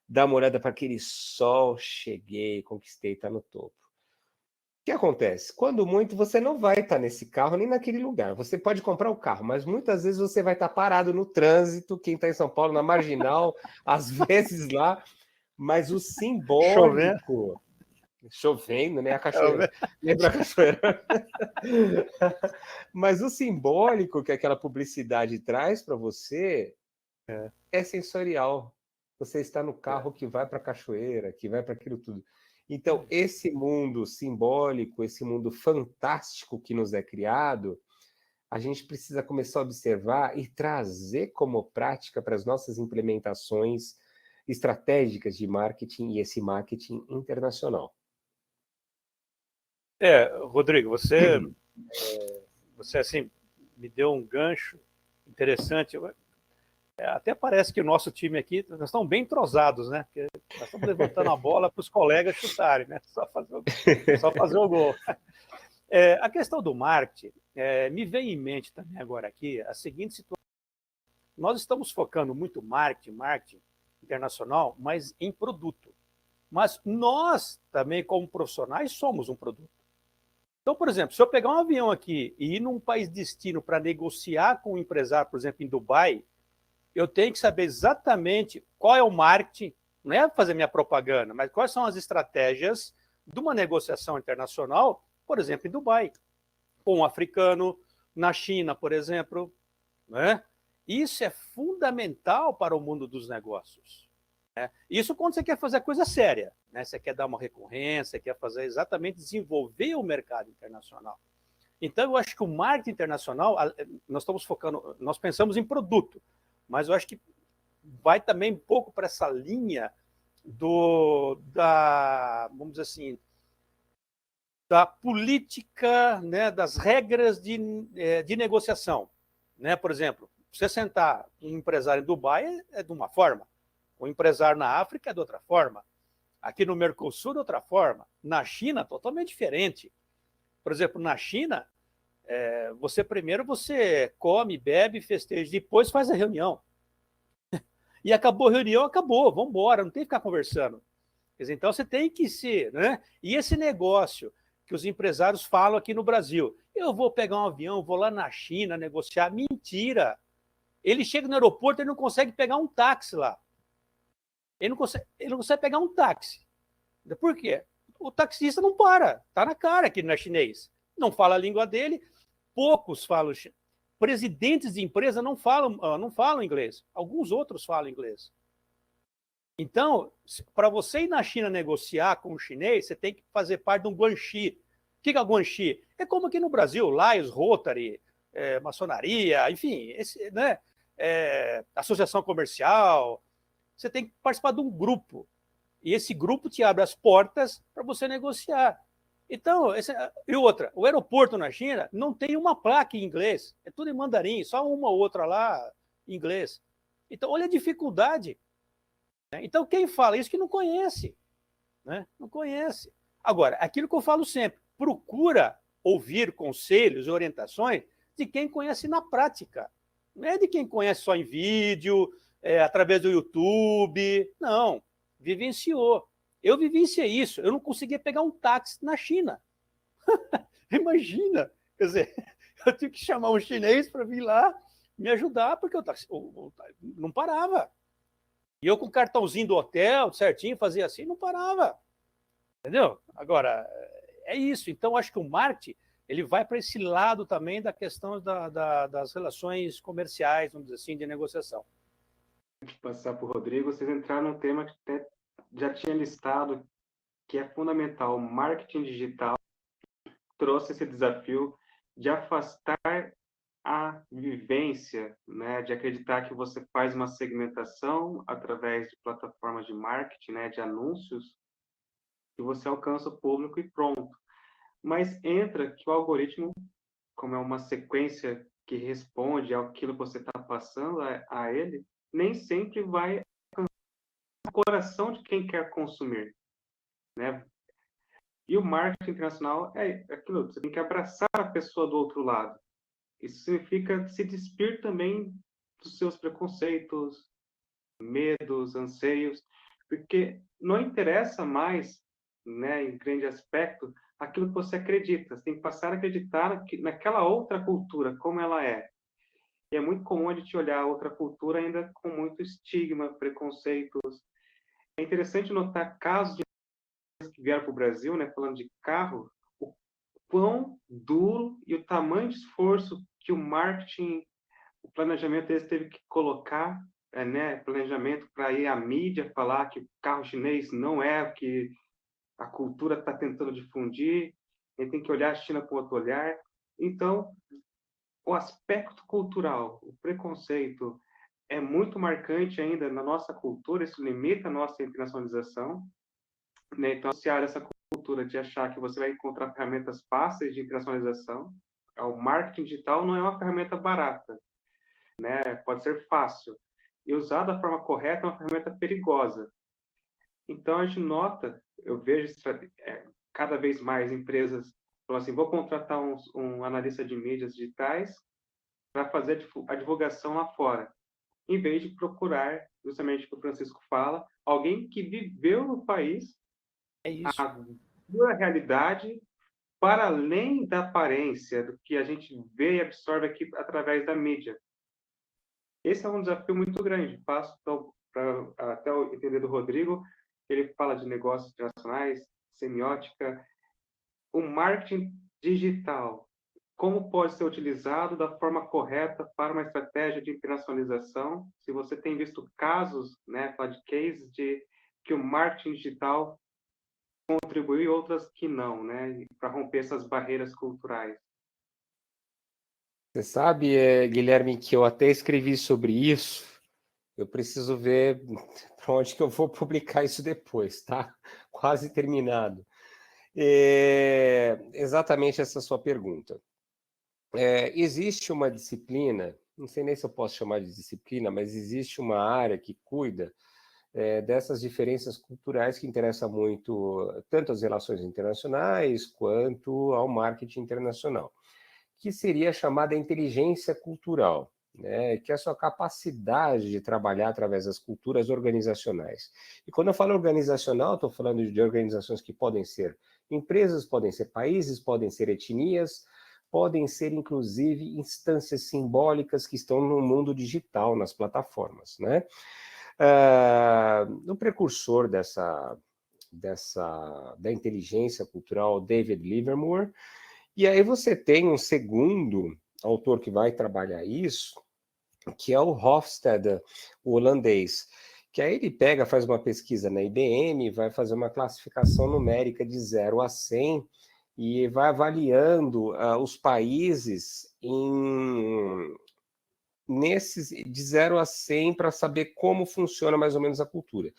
Dá uma olhada para aquele sol, cheguei, conquistei, tá no topo. O que acontece? Quando muito, você não vai estar nesse carro nem naquele lugar. Você pode comprar o carro, mas muitas vezes você vai estar parado no trânsito, quem está em São Paulo, na Marginal, às vezes lá, mas o Chovendo. simbólico, chovendo, né? A cachoeira. Lembra a cachoeira? Mas o simbólico que aquela publicidade traz para você é sensorial. Você está no carro que vai para a cachoeira, que vai para aquilo tudo. Então, esse mundo simbólico, esse mundo fantástico que nos é criado, a gente precisa começar a observar e trazer como prática para as nossas implementações estratégicas de marketing e esse marketing internacional. Rodrigo, você assim me deu um gancho interessante. Até parece que o nosso time aqui, nós estamos bem entrosados, né? Porque nós estamos levantando a bola para os colegas chutarem, né? Só fazer o gol. A questão do marketing, me vem em mente também agora aqui a seguinte situação. Nós estamos focando muito marketing internacional, mas em produto. Mas nós também, como profissionais, somos um produto. Então, por exemplo, se eu pegar um avião aqui e ir num país destino para negociar com um empresário, por exemplo, em Dubai, eu tenho que saber exatamente qual é o marketing, não é fazer minha propaganda, mas quais são as estratégias de uma negociação internacional, por exemplo, em Dubai, com um africano, na China, por exemplo. Né? Isso é fundamental para o mundo dos negócios. Né? Isso quando você quer fazer coisa séria, né? Você quer dar uma recorrência, quer fazer exatamente desenvolver o mercado internacional. Então, eu acho que o marketing internacional, nós estamos focando, nós pensamos em produto, mas eu acho que vai também um pouco para essa linha vamos dizer assim, da política, né, das regras de negociação. Né? Por exemplo, você sentar um empresário em Dubai é de uma forma, um empresário na África é de outra forma, aqui no Mercosul de outra forma, na China totalmente diferente. Por exemplo, na China, você come, bebe, festeja, depois faz a reunião. E acabou a reunião, acabou, vamos embora, não tem que ficar conversando. Quer dizer, então você tem que ser, né? E esse negócio que os empresários falam aqui no Brasil, eu vou pegar um avião, vou lá na China negociar, mentira. Ele chega no aeroporto e não consegue pegar um táxi lá. Ele não consegue pegar um táxi. Por quê? O taxista não para, tá na cara que não é chinês. Não fala a língua dele, poucos falam chinês. Presidentes de empresa não falam inglês. Alguns outros falam inglês. Então, para você ir na China negociar com o chinês, você tem que fazer parte de um guanxi. O que é o guanxi? É como aqui no Brasil, Lions, Rotary, maçonaria, enfim, né? Associação comercial. Você tem que participar de um grupo. E esse grupo te abre as portas para você negociar. Então, e outra, o aeroporto na China não tem uma placa em inglês, é tudo em mandarim, só uma ou outra lá em inglês. Então, olha a dificuldade. Né? Então, quem fala isso que não conhece. Né? Não conhece. Agora, aquilo que eu falo sempre, procura ouvir conselhos e orientações de quem conhece na prática. Não é de quem conhece só em vídeo, através do YouTube. Não, vivenciou. Eu vivenciei isso. Eu não conseguia pegar um táxi na China. Imagina. Quer dizer, eu tive que chamar um chinês para vir lá me ajudar, porque o táxi não parava. E eu com o cartãozinho do hotel, certinho, fazia assim, não parava. Entendeu? Agora, é isso. Então, acho que o marketing ele vai para esse lado também da questão das relações comerciais, vamos dizer assim, de negociação. Antes de passar para o Rodrigo, vocês entraram num tema que até já tinha listado, que é fundamental. O marketing digital trouxe esse desafio de afastar a vivência, né, de acreditar que você faz uma segmentação através de plataformas de marketing, né, de anúncios, e você alcança o público e pronto. Mas entra que o algoritmo, como é uma sequência que responde àquilo que você está passando a ele, nem sempre vai alcançar o coração de quem quer consumir, né? E o marketing internacional é aquilo, você tem que abraçar a pessoa do outro lado. Isso significa se despir também dos seus preconceitos, medos, anseios, porque não interessa mais, né, em grande aspecto, aquilo que você acredita. Você tem que passar a acreditar naquela outra cultura, como ela é. E é muito comum a gente olhar a outra cultura ainda com muito estigma, preconceitos. É interessante notar casos de que vieram para o Brasil, né, falando de carro, o quão duro e o tamanho de esforço que o marketing, o planejamento deles teve que colocar, né, planejamento para ir à mídia falar que o carro chinês não é o que a cultura está tentando difundir, ele tem que olhar a China com outro olhar. Então, o aspecto cultural, o preconceito, é muito marcante ainda na nossa cultura, isso limita a nossa internacionalização, né? Então, associar essa cultura de achar que você vai encontrar ferramentas fáceis de internacionalização, o marketing digital não é uma ferramenta barata, né? Pode ser fácil. E usar da forma correta é uma ferramenta perigosa. Então, a gente nota, eu vejo cada vez mais empresas falando assim, vou contratar um analista de mídias digitais para fazer a divulgação lá fora, em vez de procurar, justamente o que o Francisco fala, alguém que viveu no país É isso. a pura realidade, para além da aparência, do que a gente vê e absorve aqui através da mídia. Esse é um desafio muito grande. Passo para até o entender do Rodrigo, ele fala de negócios internacionais, semiótica, o marketing digital, como pode ser utilizado da forma correta para uma estratégia de internacionalização. Se você tem visto casos, né, de cases de que o marketing digital contribuiu e outras que não, né, para romper essas barreiras culturais. Você sabe, Guilherme, que eu até escrevi sobre isso. Eu preciso ver para onde que eu vou publicar isso depois, tá? Quase terminado. Exatamente essa sua pergunta. Existe uma disciplina, não sei nem se eu posso chamar de disciplina, mas existe uma área que cuida dessas diferenças culturais que interessa muito tanto às relações internacionais quanto ao marketing internacional, que seria a chamada inteligência cultural, né, que é a sua capacidade de trabalhar através das culturas organizacionais. E quando eu falo organizacional, estou falando de organizações que podem ser empresas, podem ser países, podem ser etnias, podem ser, inclusive, instâncias simbólicas que estão no mundo digital, nas plataformas, né? O precursor da inteligência cultural, David Livermore, e aí você tem um segundo autor que vai trabalhar isso, que é o Hofstede, o holandês, que aí ele pega, faz uma pesquisa na IBM, vai fazer uma classificação numérica de 0 a 100 e vai avaliando os países nesses de 0 a 100 para saber como funciona mais ou menos a cultura.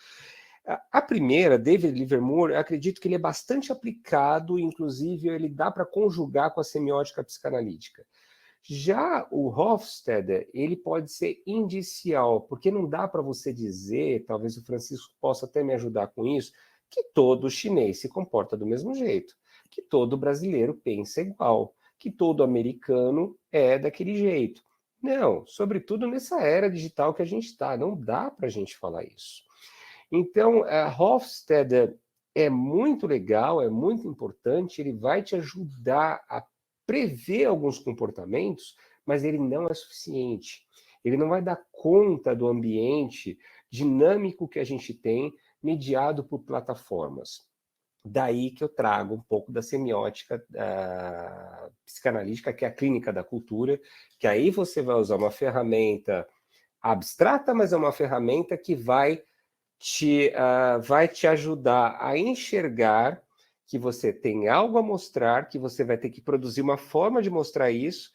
A primeira, David Livermore, eu acredito que ele é bastante aplicado, inclusive ele dá para conjugar com a semiótica psicanalítica. Já o Hofstede, ele pode ser indicial, porque não dá para você dizer, talvez o Francisco possa até me ajudar com isso, que todo chinês se comporta do mesmo jeito, que todo brasileiro pensa igual, que todo americano é daquele jeito. Não, sobretudo nessa era digital que a gente está, não dá para a gente falar isso. Então, a Hofstede é muito legal, é muito importante, ele vai te ajudar a prever alguns comportamentos, mas ele não é suficiente. Ele não vai dar conta do ambiente dinâmico que a gente tem, mediado por plataformas. Daí que eu trago um pouco da semiótica psicanalítica, que é a clínica da cultura, que aí você vai usar uma ferramenta abstrata, mas é uma ferramenta que vai te ajudar a enxergar que você tem algo a mostrar, que você vai ter que produzir uma forma de mostrar isso,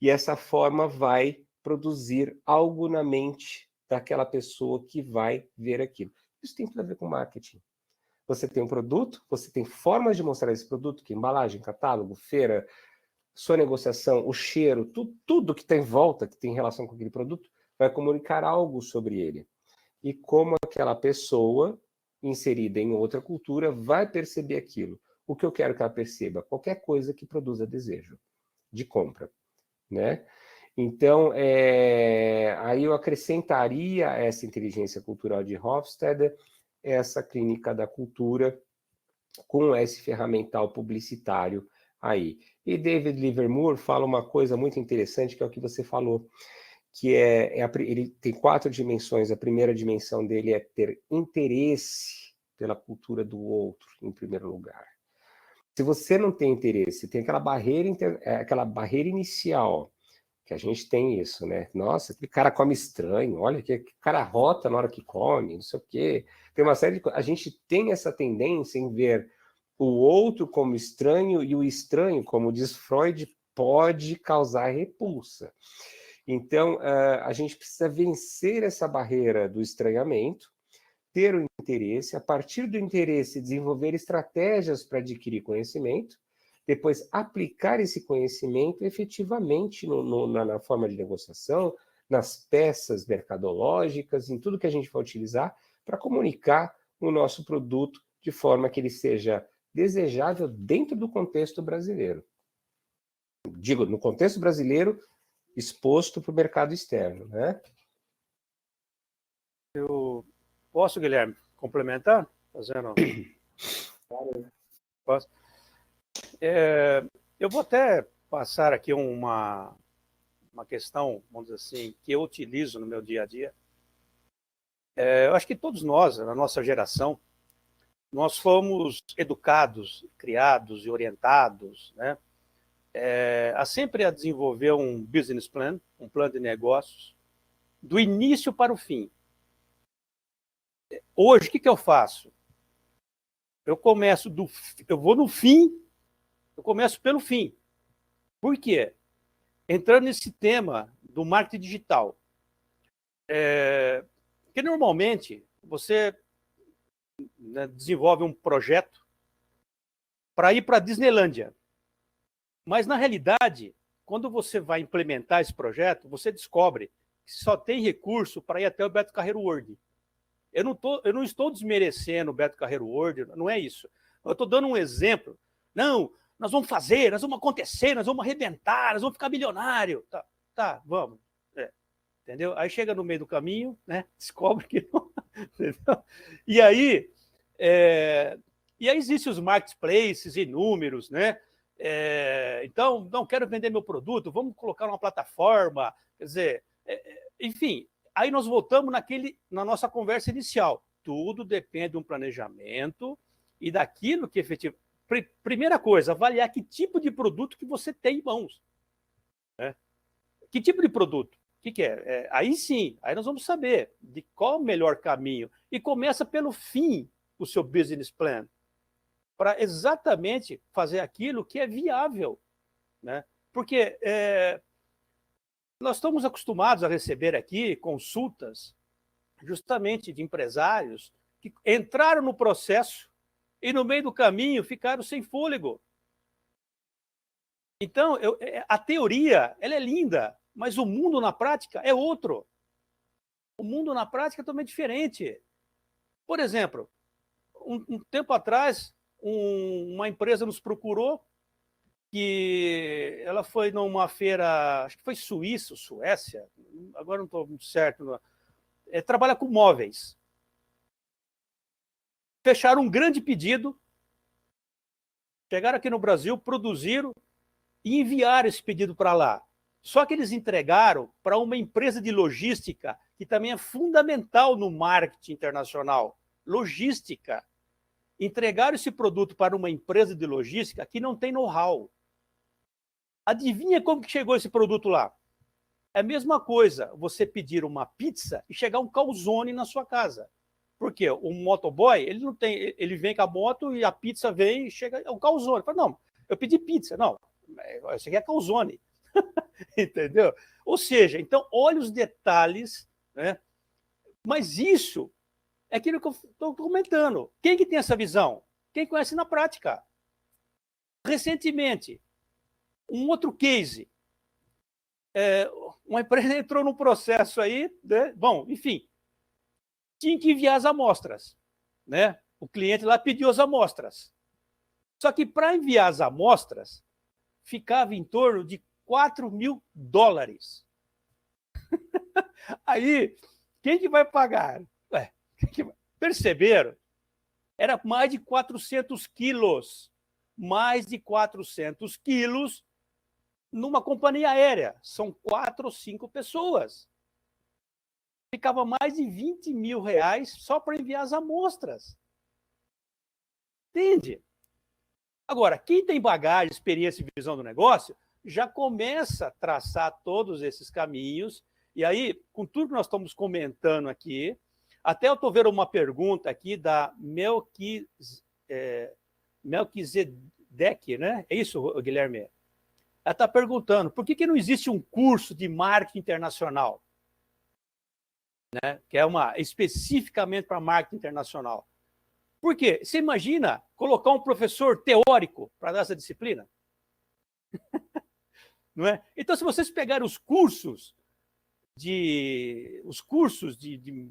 e essa forma vai produzir algo na mente daquela pessoa que vai ver aquilo. Isso tem tudo a ver com marketing. Você tem um produto, você tem formas de mostrar esse produto, que é embalagem, catálogo, feira, sua negociação, o cheiro, tudo que está em volta, que tem relação com aquele produto, vai comunicar algo sobre ele. E como aquela pessoa, inserida em outra cultura, vai perceber aquilo. O que eu quero que ela perceba? Qualquer coisa que produza desejo de compra, né? Então, aí eu acrescentaria essa inteligência cultural de Hofstede, essa clínica da cultura, com esse ferramental publicitário aí. E David Livermore fala uma coisa muito interessante, que é o que você falou, que ele tem 4 dimensões. A primeira dimensão dele é ter interesse pela cultura do outro, em primeiro lugar. Se você não tem interesse, tem aquela barreira inicial, que a gente tem isso, né? Nossa, aquele cara come estranho, olha que cara rota na hora que come, não sei o quê. Tem uma série de coisas. A gente tem essa tendência em ver o outro como estranho, e o estranho, como diz Freud, pode causar repulsa. Então, a gente precisa vencer essa barreira do estranhamento, ter o interesse, a partir do interesse, desenvolver estratégias para adquirir conhecimento, depois aplicar esse conhecimento efetivamente na forma de negociação, nas peças mercadológicas, em tudo que a gente vai utilizar para comunicar o nosso produto de forma que ele seja desejável dentro do contexto brasileiro. Digo, no contexto brasileiro, exposto para o mercado externo, né? Eu posso, Guilherme, complementar? Fazendo... Posso? Eu vou até passar aqui uma questão, vamos dizer assim, que eu utilizo no meu dia a dia. Eu acho que todos nós, na nossa geração, nós fomos educados, criados e orientados, né, sempre a desenvolver um business plan, um plano de negócios, do início para o fim. Hoje, o que eu faço? Eu vou no fim, eu começo pelo fim. Por quê? Entrando nesse tema do marketing digital. Porque normalmente você, né, desenvolve um projeto para ir para a Disneylândia. Mas, na realidade, quando você vai implementar esse projeto, você descobre que só tem recurso para ir até o Beto Carreiro World. Eu não estou desmerecendo o Beto Carreiro World, não é isso. Eu estou dando um exemplo. Não, nós vamos fazer, nós vamos acontecer, nós vamos arrebentar, nós vamos ficar milionário. Tá, vamos. Entendeu? Aí chega no meio do caminho, né? Descobre que não. Entendeu? E aí existem os marketplaces inúmeros, né? Então, não quero vender meu produto, vamos colocar numa plataforma. Quer dizer, enfim, aí nós voltamos na nossa conversa inicial. Tudo depende de um planejamento e daquilo que efetivamente... Primeira coisa, avaliar que tipo de produto que você tem em mãos. Né? Que tipo de produto? O que é? Aí sim, aí nós vamos saber de qual o melhor caminho. E começa pelo fim o seu business plan, para exatamente fazer aquilo que é viável. Né? Porque nós estamos acostumados a receber aqui consultas justamente de empresários que entraram no processo e no meio do caminho ficaram sem fôlego. Então, a teoria ela é linda, mas o mundo na prática é outro. O mundo na prática é totalmente diferente. Por exemplo, um tempo atrás, uma empresa nos procurou, que ela foi numa feira, acho que foi Suécia, agora não estou muito certo, trabalha com móveis. Fecharam um grande pedido, chegaram aqui no Brasil, produziram e enviaram esse pedido para lá. Só que eles entregaram para uma empresa de logística, que também é fundamental no marketing internacional. Logística. Entregaram esse produto para uma empresa de logística que não tem know-how. Adivinha como que chegou esse produto lá? É a mesma coisa você pedir uma pizza e chegar um calzone na sua casa. Por quê? O motoboy, ele vem com a moto e a pizza vem e chega, é um calzone. Fala, não, eu pedi pizza. Não, esse aqui é calzone. Entendeu? Ou seja, então, olha os detalhes, né? Mas isso é aquilo que eu estou comentando. Quem que tem essa visão? Quem conhece na prática. Recentemente, um outro case. Uma empresa entrou num processo aí, né? Bom, enfim, tinha que enviar as amostras, né? O cliente lá pediu as amostras. Só que para enviar as amostras, ficava em torno de $4.000. Aí, quem que vai pagar? Perceberam? Era mais de 400 quilos. Mais de 400 quilos numa companhia aérea. São 4 ou 5 pessoas. Ficava mais de R$20.000 só para enviar as amostras. Entende? Agora, quem tem bagagem, experiência e visão do negócio, já começa a traçar todos esses caminhos. E aí, com tudo que nós estamos comentando aqui, até eu estou vendo uma pergunta aqui da Melquisedeque, né? É isso, Guilherme? Ela está perguntando, por que não existe um curso de marketing internacional? Né? Que é especificamente para marketing internacional. Por quê? Você imagina colocar um professor teórico para dar essa disciplina? Não é? Então, se vocês pegarem os cursos de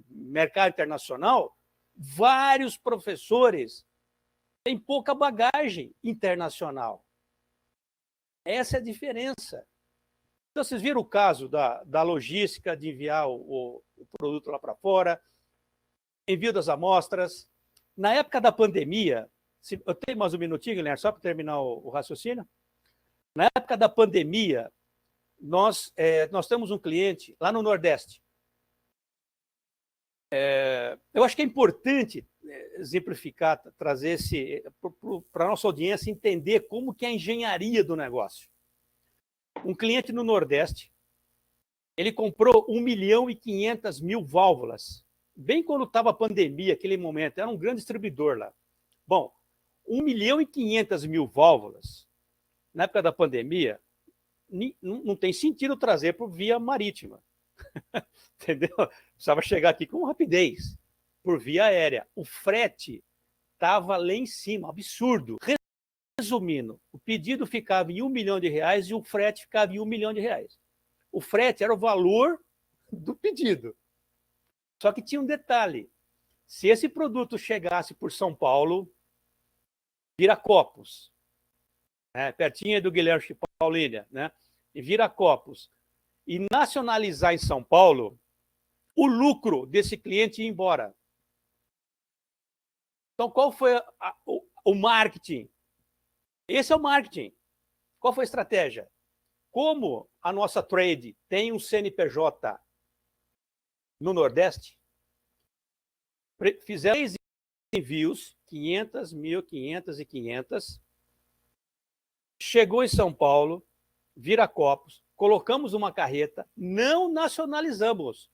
mercado internacional, vários professores têm pouca bagagem internacional. Essa é a diferença. Então, vocês viram o caso da logística, de enviar o produto lá para fora, envio das amostras. Na época da pandemia, eu tenho mais um minutinho, Guilherme, só para terminar o raciocínio. Na época da pandemia, nós temos um cliente lá no Nordeste. Eu acho que é importante exemplificar, trazer para a nossa audiência entender como que é a engenharia do negócio. Um cliente no Nordeste, ele comprou 1.500.000 válvulas, bem quando estava a pandemia, aquele momento, era um grande distribuidor lá. Bom, 1.500.000 válvulas, na época da pandemia, não tem sentido trazer por via marítima. Entendeu? Precisava chegar aqui com rapidez, por via aérea. O frete estava lá em cima, absurdo. Resumindo, o pedido ficava em R$1 milhão e o frete ficava em R$1 milhão. O frete era o valor do pedido. Só que tinha um detalhe. Se esse produto chegasse por São Paulo, Viracopos, né, pertinho do Guilherme Paulínia, né, e Viracopos, e nacionalizar em São Paulo, o lucro desse cliente ia embora. Então, qual foi o marketing? Esse é o marketing. Qual foi a estratégia? Como a nossa trade tem um CNPJ no Nordeste, fizeram 3 envios, 500, 1.500 e 500, chegou em São Paulo, Viracopos, colocamos uma carreta, não nacionalizamos,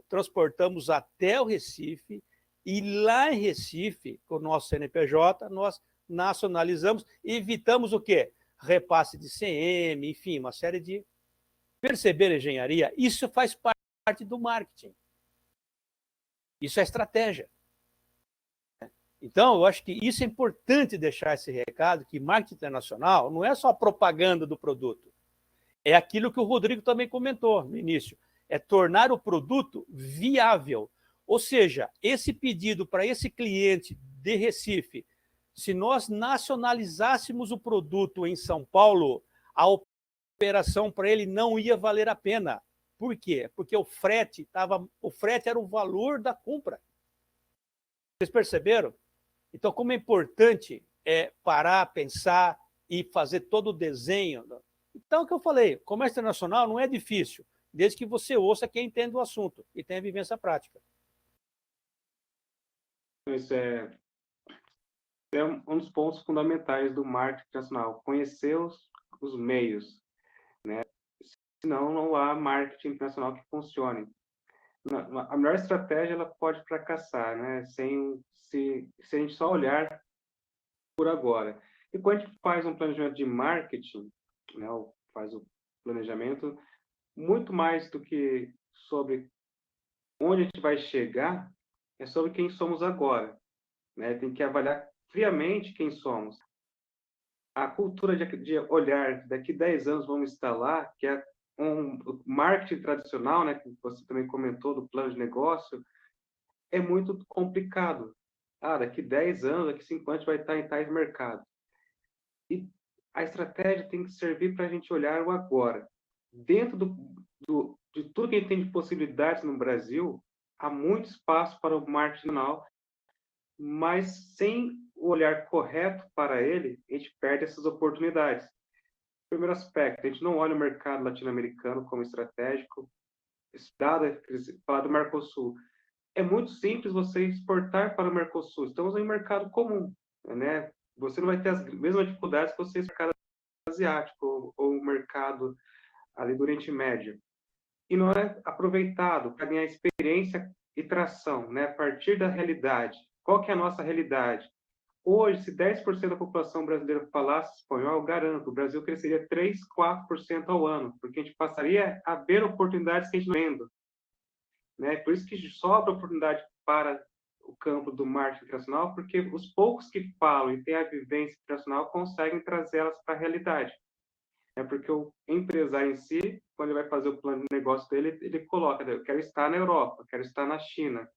transportamos até o Recife, e lá em Recife, com o nosso CNPJ, nós nacionalizamos e evitamos o quê? Repasse de CM, enfim, uma série de... Perceber a engenharia, isso faz parte do marketing. Isso é estratégia. Então, eu acho que isso é importante deixar esse recado, que marketing internacional não é só a propaganda do produto. É aquilo que o Rodrigo também comentou no início. É tornar o produto viável. Ou seja, esse pedido para esse cliente de Recife, se nós nacionalizássemos o produto em São Paulo, a operação para ele não ia valer a pena. Por quê? Porque o frete era o valor da compra. Vocês perceberam? Então, como é importante parar, pensar e fazer todo o desenho. Então, o que eu falei, comércio internacional não é difícil, desde que você ouça quem entende o assunto e tenha vivência prática. Isso é um dos pontos fundamentais do marketing internacional, conhecer os meios, né? Senão não há marketing internacional que funcione. A melhor estratégia ela pode fracassar, né? Se a gente só olhar por agora. E quando a gente faz um planejamento de marketing, né? Faz o planejamento, muito mais do que sobre onde a gente vai chegar, é sobre quem somos agora, né? Tem que avaliar friamente quem somos. A cultura de olhar, daqui 10 anos vamos estar lá, que é um marketing tradicional, né, que você também comentou do plano de negócio, é muito complicado. Daqui 10 anos, daqui 5 anos, a gente vai estar em tais mercados. E a estratégia tem que servir para a gente olhar o agora. Dentro de tudo que a gente tem de possibilidades no Brasil, há muito espaço para o marketing nacional, mas sem o olhar correto para ele, a gente perde essas oportunidades. Primeiro aspecto, a gente não olha o mercado latino-americano como estratégico. Falar do Mercosul, é muito simples você exportar para o Mercosul. Estamos em um mercado comum, né? Você não vai ter as mesmas dificuldades que você no mercado asiático ou o mercado ali do Oriente Médio. E não é aproveitado para ganhar experiência e tração, né? A partir da realidade. Qual que é a nossa realidade? Hoje, se 10% da população brasileira falasse espanhol, eu garanto, o Brasil cresceria 3, 4% ao ano, porque a gente passaria a ver oportunidades que a gente não vendo, né? Por isso que sobra oportunidade para o campo do marketing internacional, porque os poucos que falam e têm a vivência internacional conseguem trazê-las para a realidade. É porque o empresário em si, quando ele vai fazer o plano de negócio dele, ele coloca, eu quero estar na Europa, quero estar na China,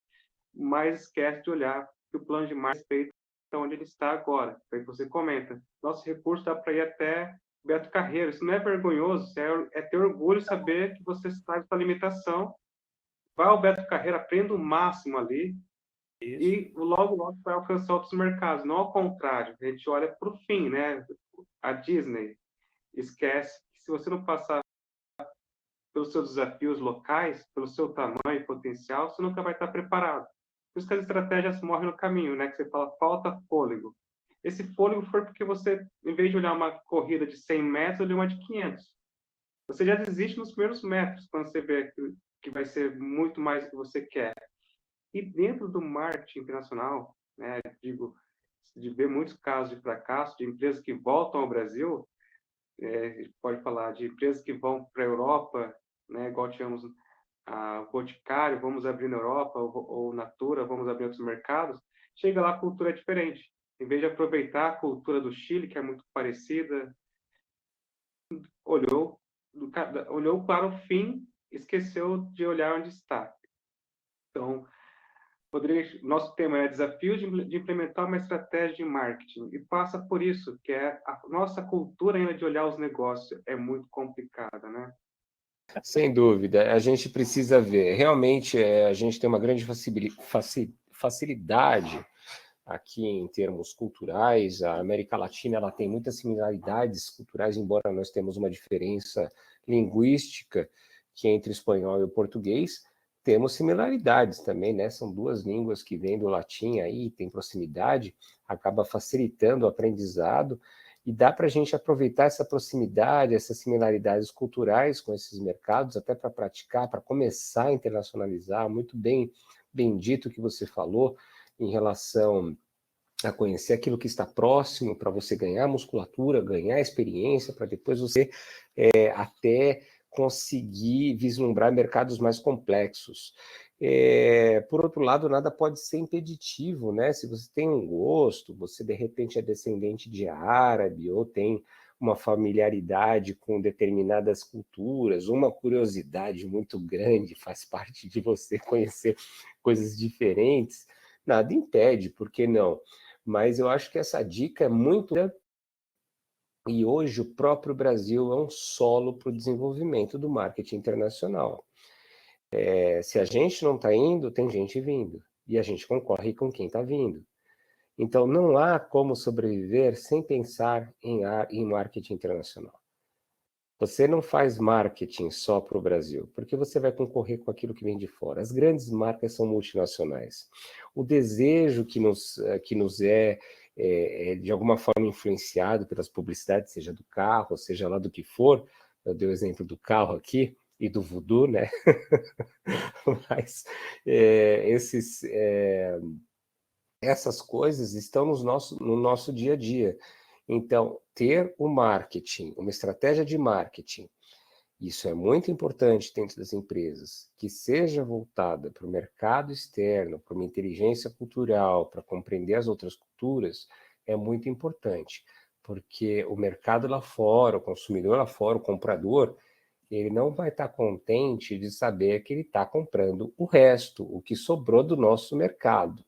mas esquece de olhar que o plano de marketing é feito onde ele está agora. Aí você comenta, nosso recurso dá para ir até Beto Carreiro. Isso não é vergonhoso, é ter orgulho de saber que você está com a limitação. Vai ao Beto Carreiro, aprenda o máximo ali, Isso. e logo vai alcançar outros mercados. Não ao contrário, a gente olha para o fim, né? A Disney esquece que se você não passar pelos seus desafios locais, pelo seu tamanho e potencial, você nunca vai estar preparado. Por isso que as estratégias morrem no caminho, né? Que você fala, falta fôlego. Esse fôlego foi porque você, em vez de olhar uma corrida de 100 metros, olhou uma de 500. Você já desiste nos primeiros metros, quando você vê que vai ser muito mais do que você quer. E dentro do marketing internacional, né, digo, de ver muitos casos de fracasso de empresas que voltam ao Brasil, a gente pode falar de empresas que vão para a Europa, né, igual tivemos a Boticário, vamos abrir na Europa, ou Natura, vamos abrir outros mercados, chega lá a cultura é diferente. Em vez de aproveitar a cultura do Chile, que é muito parecida, olhou para o fim, esqueceu de olhar onde está. Então, Rodrigo, nosso tema é desafio de implementar uma estratégia de marketing e passa por isso, que é a nossa cultura ainda de olhar os negócios é muito complicada, né? Sem dúvida, a gente precisa ver. Realmente, a gente tem uma grande facilidade aqui em termos culturais. A América Latina ela tem muitas similaridades culturais, embora nós temos uma diferença linguística que entre o espanhol e o português, temos similaridades também, né? São duas línguas que vêm do latim aí, tem proximidade, acaba facilitando o aprendizado e dá para a gente aproveitar essa proximidade, essas similaridades culturais com esses mercados, até para praticar, para começar a internacionalizar. Muito bem dito o que você falou em relação a conhecer aquilo que está próximo, para você ganhar musculatura, ganhar experiência, para depois você até conseguir vislumbrar mercados mais complexos. Por outro lado, nada pode ser impeditivo, né? Se você tem um gosto, você de repente é descendente de árabe ou tem uma familiaridade com determinadas culturas, uma curiosidade muito grande faz parte de você conhecer coisas diferentes, nada impede, por que não? Mas eu acho que essa dica é muito... E hoje o próprio Brasil é um solo para o desenvolvimento do marketing internacional. Se a gente não está indo, tem gente vindo. E a gente concorre com quem está vindo. Então, não há como sobreviver sem pensar em marketing internacional. Você não faz marketing só para o Brasil, porque você vai concorrer com aquilo que vem de fora. As grandes marcas são multinacionais. O desejo que nos é de alguma forma influenciado pelas publicidades, seja do carro, seja lá do que for, eu dei o exemplo do carro aqui e do voodoo, né? Mas essas coisas estão no nosso dia a dia. Então, ter o marketing, uma estratégia de marketing Isso é muito importante dentro das empresas, que seja voltada para o mercado externo, para uma inteligência cultural, para compreender as outras culturas, é muito importante, porque o mercado lá fora, o consumidor lá fora, o comprador, ele não vai estar contente de saber que ele está comprando o resto, o que sobrou do nosso mercado.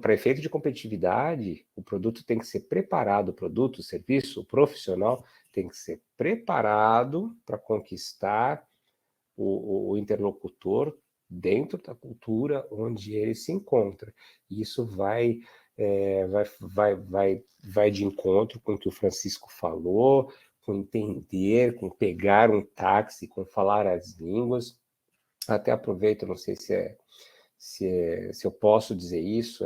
Para efeito de competitividade, o produto tem que ser preparado, o produto, o serviço, o profissional tem que ser preparado para conquistar o interlocutor dentro da cultura onde ele se encontra. Isso vai de encontro com o que o Francisco falou, com entender, com pegar um táxi, com falar as línguas. Até aproveito, não sei se eu posso dizer isso,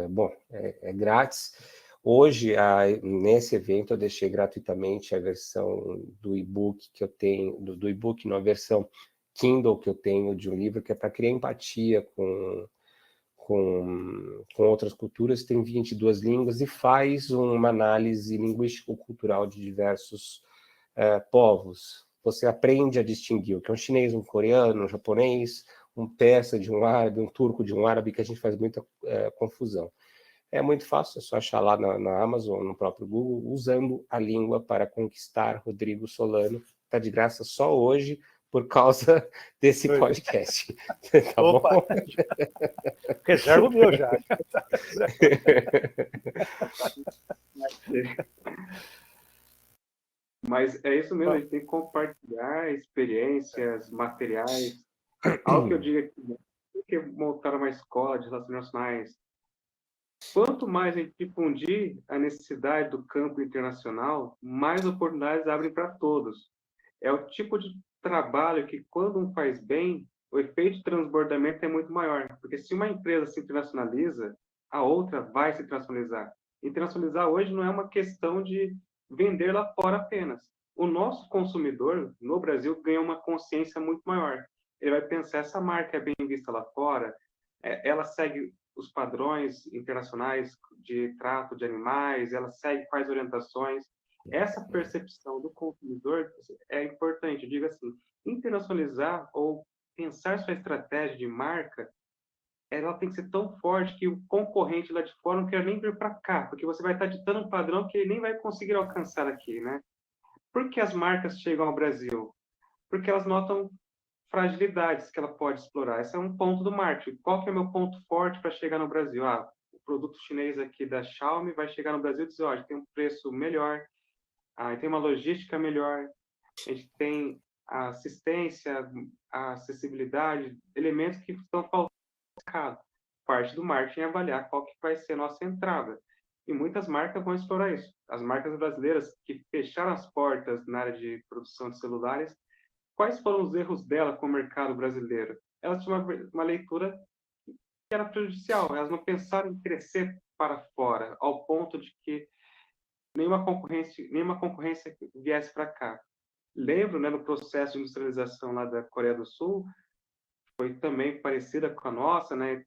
é grátis. Hoje, nesse evento, eu deixei gratuitamente a versão do e-book que eu tenho, do e-book, na versão Kindle que eu tenho de um livro que é para criar empatia com outras culturas, tem 22 línguas e faz uma análise linguístico-cultural de diversos povos. Você aprende a distinguir o que é um chinês, um coreano, um japonês, um persa de um árabe, um turco de um árabe, que a gente faz muita confusão. É muito fácil, é só achar lá na Amazon, no próprio Google, usando a língua para conquistar Rodrigo Solano. Está de graça só hoje, por causa desse podcast. Tá Opa, bom? reserva o meu já. Mas é isso mesmo, a gente tem que compartilhar experiências, materiais. Algo que eu digo aqui, né? Tem que montar uma escola de relações internacionais. Quanto mais a gente difundir a necessidade do campo internacional, mais oportunidades abrem para todos. É o tipo de trabalho que, quando um faz bem, o efeito de transbordamento é muito maior. Porque se uma empresa se internacionaliza, a outra vai se internacionalizar. Internacionalizar hoje não é uma questão de vender lá fora apenas. O nosso consumidor, no Brasil, ganha uma consciência muito maior. Ele vai pensar, essa marca é bem vista lá fora, ela segue os padrões internacionais de trato de animais, ela segue quais orientações. Essa percepção do consumidor é importante. Eu digo assim, internacionalizar ou pensar sua estratégia de marca, ela tem que ser tão forte que o concorrente lá de fora não quer nem vir para cá, porque você vai estar ditando um padrão que ele nem vai conseguir alcançar aqui, né? Por que as marcas chegam ao Brasil? Porque elas notam fragilidades que ela pode explorar. Esse é um ponto do marketing. Qual que é o meu ponto forte para chegar no Brasil? O produto chinês aqui da Xiaomi vai chegar no Brasil e dizer, olha, tem um preço melhor, tem uma logística melhor, a gente tem a assistência, a acessibilidade, elementos que estão faltando no mercado. Parte do marketing é avaliar qual que vai ser a nossa entrada. E muitas marcas vão explorar isso. As marcas brasileiras que fecharam as portas na área de produção de celulares, quais foram os erros dela com o mercado brasileiro? Elas tinham uma leitura que era prejudicial, elas não pensaram em crescer para fora, ao ponto de que nenhuma concorrência viesse para cá. Lembro, né, no processo de industrialização lá da Coreia do Sul, foi também parecida com a nossa, né,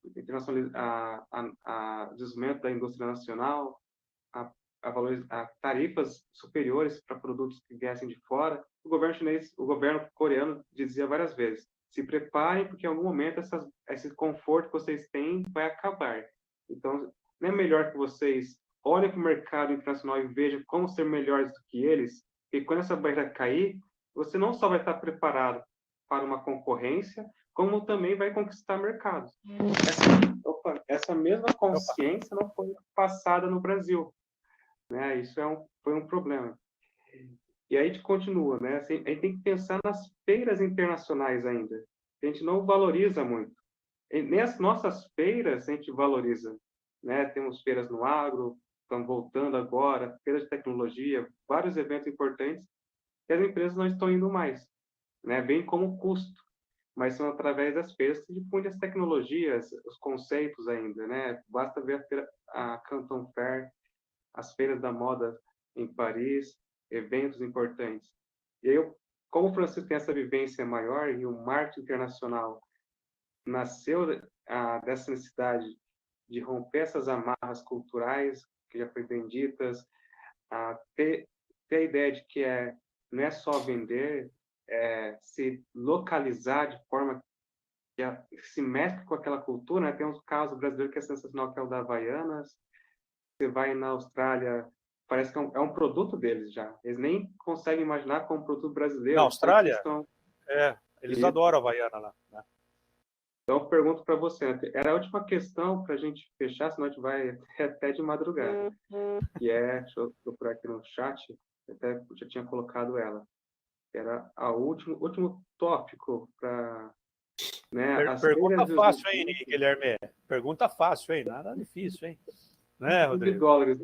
desenvolvimento da indústria nacional, a tarifas superiores para produtos que viessem de fora. O governo chinês, o governo coreano dizia várias vezes: se preparem, porque em algum momento esse conforto que vocês têm vai acabar. Então, não é melhor que vocês olhem para o mercado internacional e vejam como ser melhores do que eles? E quando essa barreira cair, você não só vai estar preparado para uma concorrência, como também vai conquistar mercados. Essa mesma consciência não foi passada no Brasil, né? Isso foi um problema. E aí a gente continua, né? Assim, a gente tem que pensar nas feiras internacionais ainda. A gente não valoriza muito. E nem as nossas feiras a gente valoriza, né? Temos feiras no agro, estamos voltando agora, feiras de tecnologia, vários eventos importantes que as empresas não estão indo mais, né? Bem como custo, mas são através das feiras que difunde as tecnologias, os conceitos ainda, né? Basta ver a Canton Fair, as feiras da moda em Paris, eventos importantes. E aí, como o Francisco tem essa vivência maior e o marketing internacional nasceu dessa necessidade de romper essas amarras culturais, que já foi bem ditas, ter a ideia de que não é só vender, se localizar de forma que se mescle com aquela cultura, né? Tem um caso brasileiro que é sensacional, que é o da Havaianas. Você vai na Austrália, parece que é um produto deles já. Eles nem conseguem imaginar como produto Na brasileiro, só que Austrália, eles e, adoram a Havaiana lá, né? então eu pergunto para você, né? Era a última questão para a gente fechar, senão a gente vai até de madrugada. Que deixa eu procurar aqui no chat, até já tinha colocado ela. Era o último tópico para, né, as Pergunta feiras e os fácil, hein, eventos Guilherme? Pergunta fácil, hein? Nada difícil, hein? Né, de Rodrigo? dólares.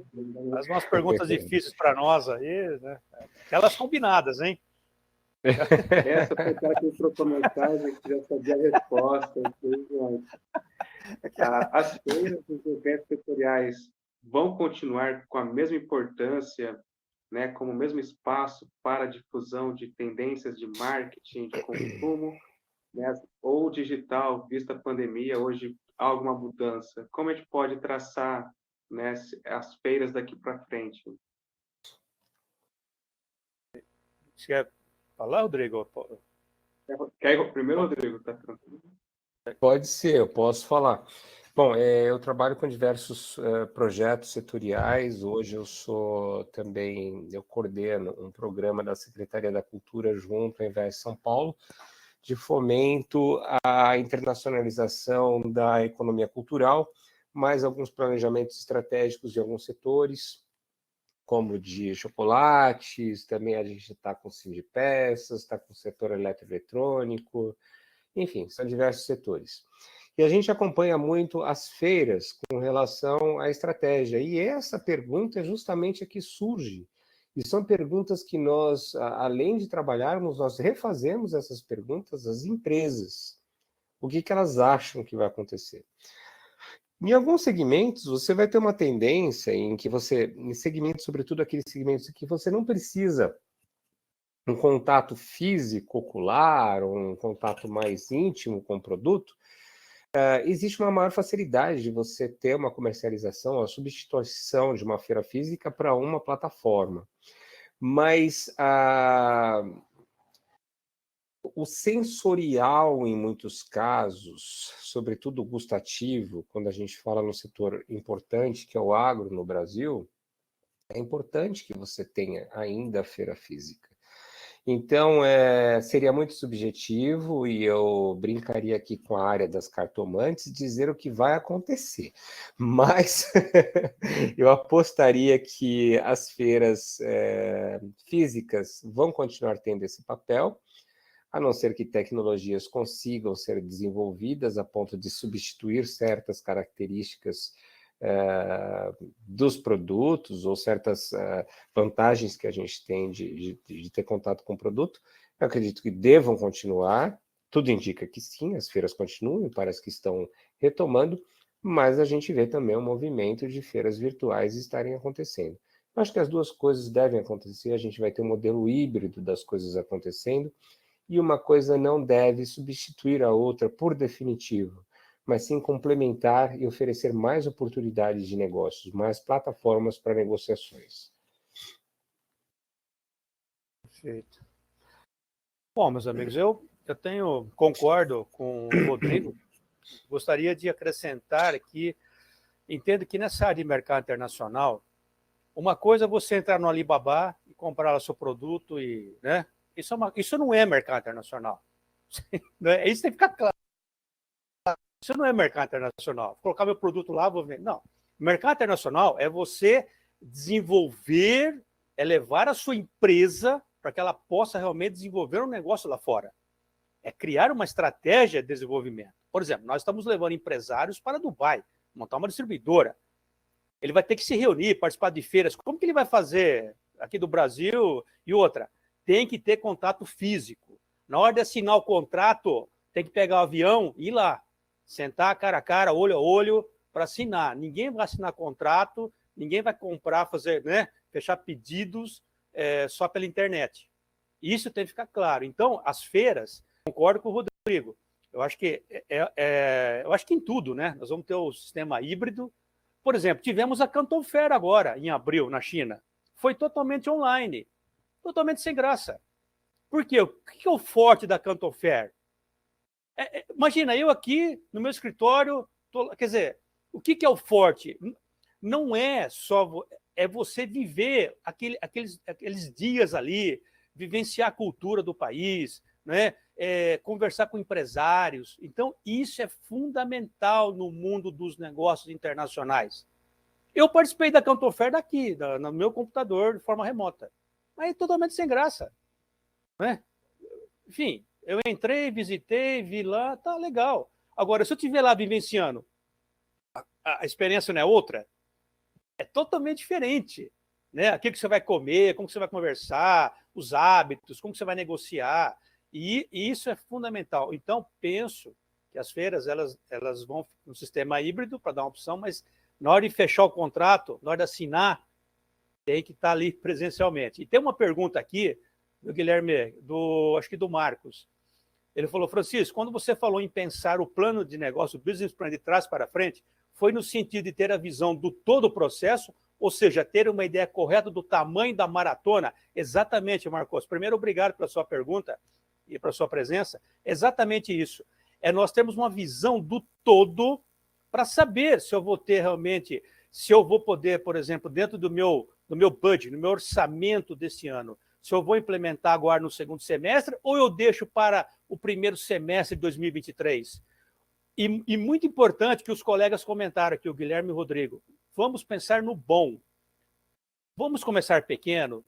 Faz umas perguntas difíceis para nós aí, né? Aquelas combinadas, hein? Essa foi aquela que trocou mensagem, que já sabia a resposta. As feiras e os eventos setoriais vão continuar com a mesma importância, né, como o mesmo espaço para a difusão de tendências de marketing, de consumo, né, ou digital, vista a pandemia, hoje há alguma mudança? Como a gente pode traçar, né, as feiras daqui para frente? Você quer falar, Rodrigo? Quer ir primeiro, Rodrigo? Tá tranquilo? Pode ser, eu posso falar. Bom, eu trabalho com diversos projetos setoriais. Hoje eu coordeno um programa da Secretaria da Cultura junto à Invest São Paulo, de fomento à internacionalização da economia cultural, mais alguns planejamentos estratégicos de alguns setores, como de chocolates, também a gente está com o de peças, está com o setor eletroeletrônico, enfim, são diversos setores. E a gente acompanha muito as feiras com relação à estratégia. E essa pergunta é justamente a que surge. E são perguntas que nós, além de trabalharmos, nós refazemos essas perguntas às empresas. O que elas acham que vai acontecer? Em alguns segmentos, você vai ter uma tendência em segmentos, sobretudo aqueles segmentos que você não precisa um contato físico, ocular, ou um contato mais íntimo com o produto, existe uma maior facilidade de você ter uma comercialização, a substituição de uma feira física para uma plataforma. Mas o sensorial, em muitos casos, sobretudo o gustativo, quando a gente fala no setor importante, que é o agro no Brasil, é importante que você tenha ainda a feira física. Então, seria muito subjetivo e eu brincaria aqui com a área das cartomantes dizer o que vai acontecer. Mas eu apostaria que as feiras físicas vão continuar tendo esse papel, a não ser que tecnologias consigam ser desenvolvidas a ponto de substituir certas características dos produtos ou certas vantagens que a gente tem de ter contato com o produto. Eu acredito que devam continuar, tudo indica que sim, as feiras continuam, parece que estão retomando, mas a gente vê também um movimento de feiras virtuais estarem acontecendo. Eu acho que as duas coisas devem acontecer, a gente vai ter um modelo híbrido das coisas acontecendo, e uma coisa não deve substituir a outra por definitivo, mas sim complementar e oferecer mais oportunidades de negócios, mais plataformas para negociações. Perfeito. Bom, meus amigos, eu concordo com o Rodrigo, gostaria de acrescentar aqui, entendo que nessa área de mercado internacional, uma coisa é você entrar no Alibaba e comprar o seu produto, e, né? Isso não é mercado internacional. Isso tem que ficar claro. Isso não é mercado internacional. Vou colocar meu produto lá, vou vender. Não. Mercado internacional é você desenvolver, levar a sua empresa para que ela possa realmente desenvolver um negócio lá fora. É criar uma estratégia de desenvolvimento. Por exemplo, nós estamos levando empresários para Dubai, montar uma distribuidora. Ele vai ter que se reunir, participar de feiras. Como que ele vai fazer aqui do Brasil? E outra, tem que ter contato físico. Na hora de assinar o contrato, tem que pegar o avião e ir lá. Sentar cara a cara, olho a olho, para assinar. Ninguém vai assinar contrato, ninguém vai comprar, fazer, né, fechar pedidos só pela internet. Isso tem que ficar claro. Então, as feiras, concordo com o Rodrigo, eu acho que eu acho que em tudo, né? Nós vamos ter o sistema híbrido. Por exemplo, tivemos a Canton Fair agora, em abril, na China. Foi totalmente online. totalmente sem graça. Por quê? O que é o forte da Canton Fair? Imagina, eu aqui no meu escritório, quer dizer, o que é o forte? Não é só você viver aqueles dias ali, vivenciar a cultura do país, né? Conversar com empresários. Então, isso é fundamental no mundo dos negócios internacionais. Eu participei da Canton Fair daqui, no meu computador, de forma remota. Mas é totalmente sem graça. Né? Enfim, eu entrei, visitei, vi lá, tá legal. Agora, se eu estiver lá vivenciando, a experiência não é outra, é totalmente diferente. Né? O que você vai comer, como você vai conversar, os hábitos, como você vai negociar. E isso é fundamental. Então, penso que as feiras elas vão no sistema híbrido para dar uma opção, mas na hora de fechar o contrato, na hora de assinar, tem que estar ali presencialmente. E tem uma pergunta aqui do Guilherme, acho que do Marcos. Ele falou, Francisco, quando você falou em pensar o plano de negócio, o business plan de trás para frente, foi no sentido de ter a visão do todo o processo, ou seja, ter uma ideia correta do tamanho da maratona? Exatamente, Marcos. Primeiro, obrigado pela sua pergunta e pela sua presença. Exatamente isso. Nós temos uma visão do todo para saber se eu vou ter realmente, se eu vou poder, por exemplo, dentro do meu budget, no meu orçamento desse ano, se eu vou implementar agora no segundo semestre ou eu deixo para o primeiro semestre de 2023. E muito importante que os colegas comentaram aqui, o Guilherme e o Rodrigo, vamos pensar no bom. Vamos começar pequeno,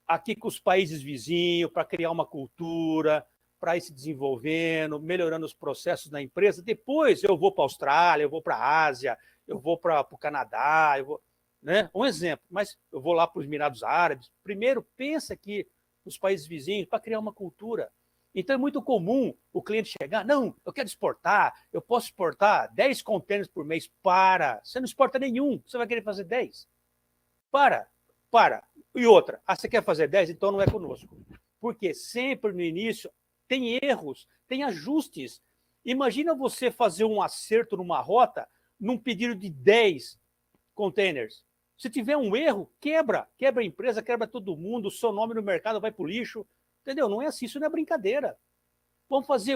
aqui com os países vizinhos, para criar uma cultura, para ir se desenvolvendo, melhorando os processos da empresa. Depois eu vou para a Austrália, eu vou para a Ásia, eu vou para o Canadá, eu vou, né? Um exemplo, mas eu vou lá para os Emirados Árabes. Primeiro, pensa aqui nos países vizinhos para criar uma cultura. Então é muito comum o cliente chegar, não, eu quero exportar, eu posso exportar 10 contêineres por mês. Você não exporta nenhum, você vai querer fazer 10. Para. E outra, você quer fazer 10, então não é conosco. Porque sempre no início tem erros, tem ajustes. Imagina você fazer um acerto numa rota, num pedido de 10 containers. Se tiver um erro, quebra a empresa, quebra todo mundo, o seu nome no mercado vai para o lixo. Entendeu? Não é assim, isso não é brincadeira. Vamos fazer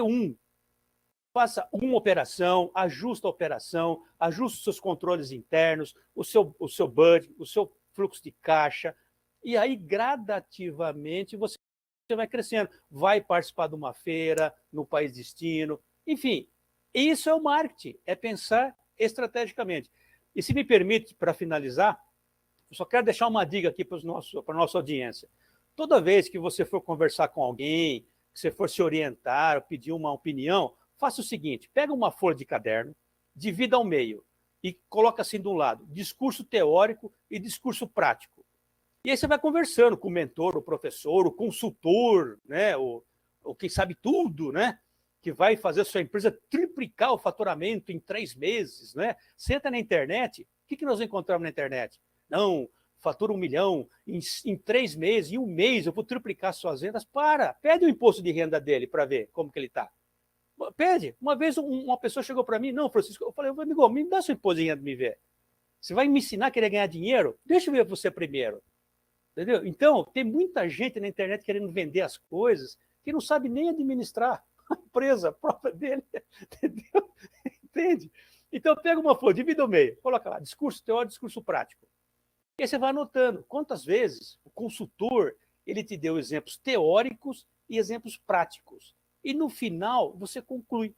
faça uma operação, ajusta a operação, ajuste os seus controles internos, o seu budget, o seu fluxo de caixa, e aí gradativamente você vai crescendo, vai participar de uma feira no país destino, enfim, isso é o marketing, é pensar estrategicamente. E se me permite, para finalizar, eu só quero deixar uma dica aqui para a nossa audiência. Toda vez que você for conversar com alguém, que você for se orientar, pedir uma opinião, faça o seguinte, pega uma folha de caderno, divida ao meio e coloca assim de um lado, discurso teórico e discurso prático. E aí você vai conversando com o mentor, o professor, o consultor, né, o quem sabe tudo, né, que vai fazer a sua empresa triplicar o faturamento em 3 meses. Né? Você entra na internet, o que nós encontramos na internet? Não, fatura 1 milhão, em 3 meses, em 1 mês eu vou triplicar suas vendas. Pede o imposto de renda dele para ver como que ele está. Pede. Uma vez uma pessoa chegou para mim, não, Francisco, eu falei, amigo, me dá seu imposto de renda para me ver. Você vai me ensinar a querer ganhar dinheiro? Deixa eu ver você primeiro. Entendeu? Então, tem muita gente na internet querendo vender as coisas que não sabe nem administrar a empresa própria dele. Entendeu? Entende? Então, pega uma folha, divide ao meio, coloca lá, discurso teórico, discurso prático. E aí você vai anotando quantas vezes o consultor ele te deu exemplos teóricos e exemplos práticos. E no final você conclui,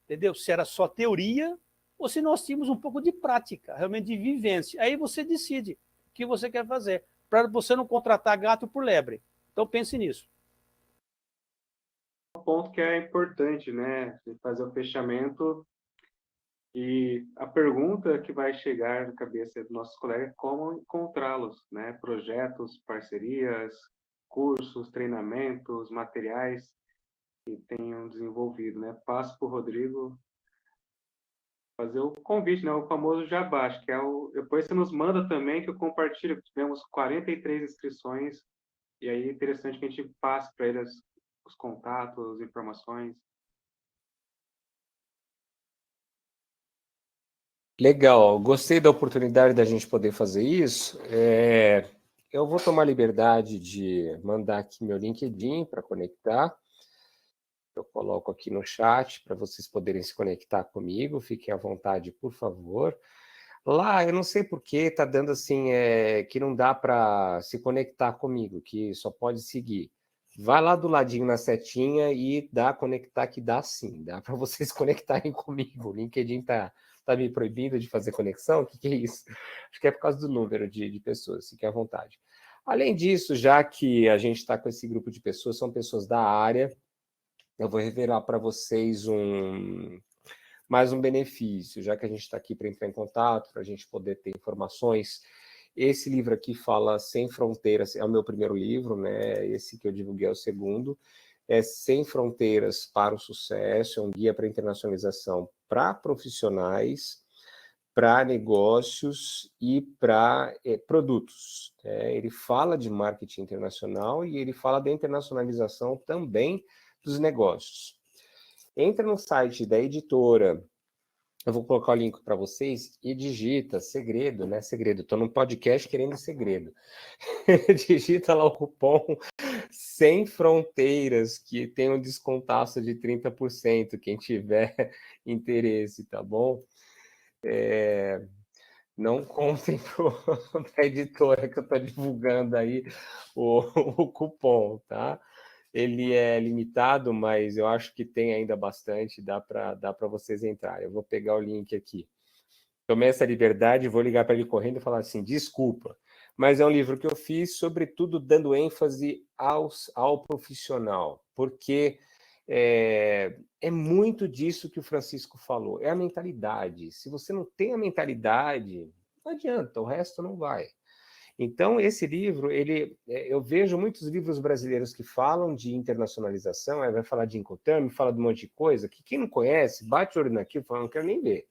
entendeu? Se era só teoria ou se nós tínhamos um pouco de prática, realmente de vivência. Aí você decide o que você quer fazer, para você não contratar gato por lebre. Então pense nisso. Um ponto que é importante, né? Fazer o fechamento. E a pergunta que vai chegar na cabeça dos nossos colegas é como encontrá-los, né? Projetos, parcerias, cursos, treinamentos, materiais que tenham desenvolvido, né? Passo para o Rodrigo fazer o convite, né? O famoso jabá, que é depois você nos manda também que eu compartilho. Tivemos 43 inscrições e aí é interessante que a gente passe para eles os contatos, as informações. Legal, gostei da oportunidade da gente poder fazer isso. eu vou tomar liberdade de mandar aqui meu LinkedIn para conectar. Eu coloco aqui no chat para vocês poderem se conectar comigo. Fiquem à vontade, por favor. Lá, eu não sei por que está dando assim, que não dá para se conectar comigo, que só pode seguir. Vai lá do ladinho na setinha e dá conectar, que dá sim. Dá para vocês conectarem comigo. O LinkedIn tá me proibindo de fazer conexão? O que é isso? Acho que é por causa do número de pessoas. Fiquem à vontade. Além disso, já que a gente está com esse grupo de pessoas, são pessoas da área, eu vou revelar para vocês mais um benefício, já que a gente está aqui para entrar em contato, para a gente poder ter informações. Esse livro aqui fala Sem Fronteiras, é o meu primeiro livro, né? Esse que eu divulguei é o segundo. É Sem Fronteiras para o Sucesso, é um guia para internacionalização para profissionais, para negócios e para produtos. Ele fala de marketing internacional e ele fala da internacionalização também dos negócios. Entra no site da editora, eu vou colocar o link para vocês e digita segredo, né? Segredo, estou num podcast querendo segredo. Digita lá o cupom Sem Fronteiras, que tem um descontaço de 30%, quem tiver interesse, tá bom? Não contem para a editora que eu estou divulgando aí o cupom, tá? Ele é limitado, mas eu acho que tem ainda bastante, dá para vocês entrarem. Eu vou pegar o link aqui. Tomei essa liberdade, vou ligar para ele correndo e falar assim, desculpa, mas é um livro que eu fiz, sobretudo dando ênfase ao profissional, porque é muito disso que o Francisco falou, é a mentalidade. Se você não tem a mentalidade, não adianta, o resto não vai. Então, esse livro, eu vejo muitos livros brasileiros que falam de internacionalização, vai falar de Incoterm, fala de um monte de coisa, que quem não conhece, bate o olho naquilo e fala, não quero nem ver.